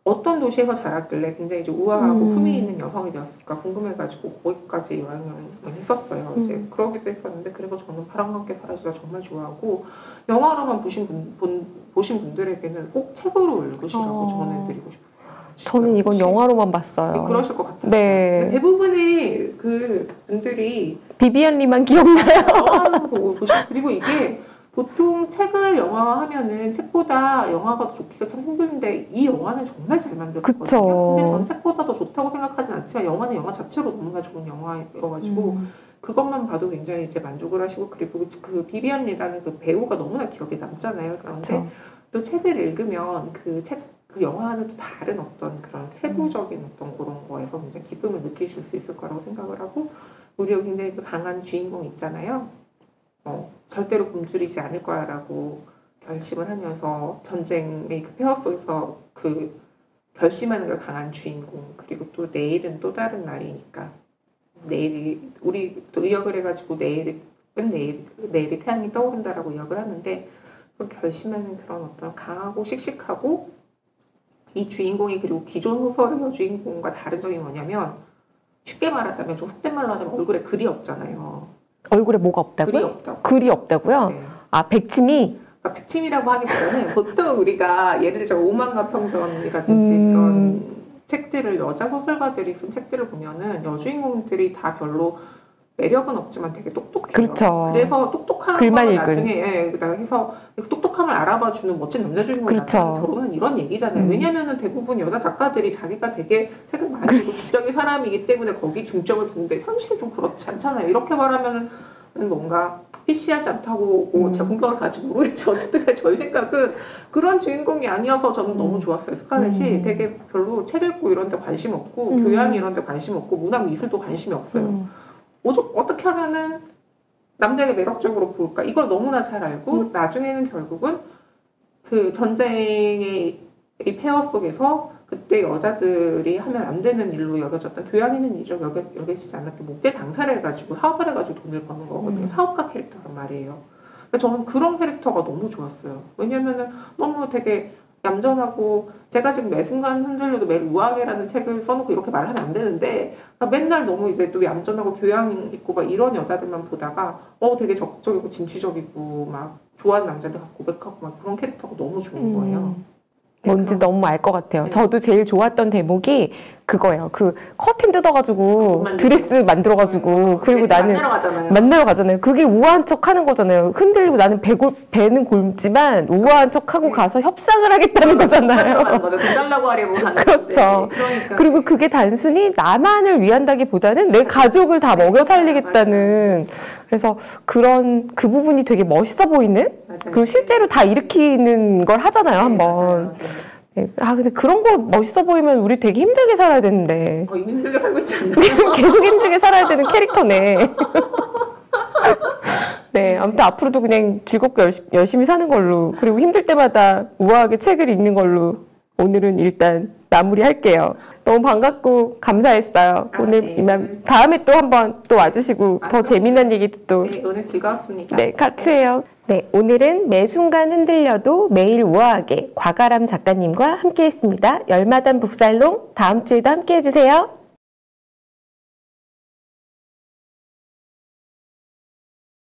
B: 어떤 도시에서 자랐길래 굉장히 좀 우아하고 품위 있는 여성이 되었을까 궁금해가지고 거기까지 여행을 했었어요. 이제 그러기도 했었는데 그래서 저는 바람과 함께 사라지다 정말 좋아하고 영화로만 보신 분들에게는 꼭 책으로 읽으시라고 전해드리고 싶어요.
A: 저는 이건 영화로만 봤어요.
B: 그러실 것 같았어요.
A: 네.
B: 대부분의 그 분들이
A: 비비안 리만 기억나요.
B: 영화로 보고 그리고 이게 보통 책을 영화화하면은 책보다 영화가 더 좋기가 참 힘든데 이 영화는 정말 잘 만들었거든요. 근데 전 책보다 더 좋다고 생각하진 않지만 영화는 영화 자체로 너무나 좋은 영화여가지고 그것만 봐도 굉장히 이제 만족을 하시고 그리고 그 비비안 리라는 그 배우가 너무나 기억에 남잖아요. 그런데 또 책을 읽으면 그 영화와는 또 다른 어떤 그런 세부적인 어떤 그런 거에서 굉장히 기쁨을 느끼실 수 있을 거라고 생각을 하고 우리가 굉장히 그 강한 주인공 있잖아요. 절대로 굶주리지 않을 거야 라고 결심을 하면서 전쟁의 그 폐허 속에서 그 결심하는 그 강한 주인공 그리고 또 내일은 또 다른 날이니까 내일이 우리 또 의역을 해가지고 내일이 태양이 떠오른다라고 의역을 하는데 그 결심하는 그런 어떤 강하고 씩씩하고 이 주인공이 그리고 기존 소설의 여주인공과 다른 점이 뭐냐면 쉽게 말하자면 좀 속된 말로 하자면 얼굴에 글이 없잖아요.
A: 얼굴에 뭐가 없다고요?
B: 글이 없다고.
A: 글이 없다고요?
B: 네.
A: 백침이?
B: 그러니까 백침이라고 하기보다는 보통 우리가 예를 들어 오만과 편견이라든지 이런 책들을 여자 소설가들이 쓴 책들을 보면은 여주인공들이 다 별로 매력은 없지만 되게 똑똑해요.
A: 그렇죠.
B: 그래서 똑똑한
A: 글만
B: 걸
A: 읽은.
B: 나중에 해서 똑똑함을 알아봐주는 멋진 남자 주인공이
A: 그렇죠.
B: 나타나는 결혼은 이런 얘기잖아요. 왜냐하면 대부분 여자 작가들이 자기가 되게 책을 많이 읽고 지적인 사람이기 때문에 거기 중점을 두는데 현실은 좀 그렇지 않잖아요. 이렇게 말하면은 뭔가 피시하지 않다고 제가 공격을 가지 모르겠죠. 어쨌든 저희 생각은 그런 주인공이 아니어서 저는 너무 좋았어요. 스칼렛이 되게 별로 책 읽고 이런 데 관심 없고 교양 이런 데 관심 없고 문학 미술도 관심이 없어요. 어떻게 하면은 남자에게 매력적으로 보일까? 이걸 너무나 잘 알고 나중에는 결국은 그 전쟁의 이 폐허 속에서 그때 여자들이 하면 안 되는 일로 여겨졌던 교양 있는 일을 여겨지지 않았던 목재 장사를 해가지고 사업을 해가지고 돈을 버는 거거든요. 사업가 캐릭터란 말이에요. 저는 그런 캐릭터가 너무 좋았어요. 왜냐면은 너무 되게 얌전하고 제가 지금 매 순간 흔들려도 매일 우아하게라는 책을 써놓고 이렇게 말하면 안 되는데 맨날 너무 이제 또 얌전하고 교양 있고 막 이런 여자들만 보다가 되게 적극적이고 진취적이고 막 좋아하는 남자들 고백하고 막 그런 캐릭터가 너무 좋은 거예요.
A: 뭔지 너무 알 것 같아요.
B: 네.
A: 저도 제일 좋았던 대목이 그거예요. 그 커튼 뜯어가지고 드레스 만들어가지고 그리고 나는 만나러 가잖아요. 그게 우아한 척 하는 거잖아요. 흔들리고 나는 배는 골지만 우아한 척 하고 가서 협상을 하겠다는 거잖아요.
B: 돈 달라고 하려고 하는
A: 그렇죠.
B: 그러니까.
A: 그리고 그게 단순히 나만을 위한다기보다는 내 가족을 다 먹여 살리겠다는. 그래서 그 부분이 되게 멋있어 보이는.
B: 맞아요.
A: 그리고 실제로 다 일으키는 걸 하잖아요, 한번. 네. 근데 그런 거 멋있어 보이면 우리 되게 힘들게 살아야 되는데.
B: 힘들게 살고 있지 않나요?
A: 계속 힘들게 살아야 되는 캐릭터네. 네, 아무튼 앞으로도 그냥 즐겁게 열심히 사는 걸로, 그리고 힘들 때마다 우아하게 책을 읽는 걸로 오늘은 일단 마무리할게요. 너무 반갑고 감사했어요. 오늘 이만 다음에 또 한번 또 와주시고 더 재미난 얘기도 또.
B: 네, 오늘 즐거웠습니다.
A: 네, 같이 해요. 네, 오늘은 매 순간 흔들려도 매일 우아하게 곽아람 작가님과 함께했습니다. 열마단 북살롱 다음 주에도 함께해 주세요.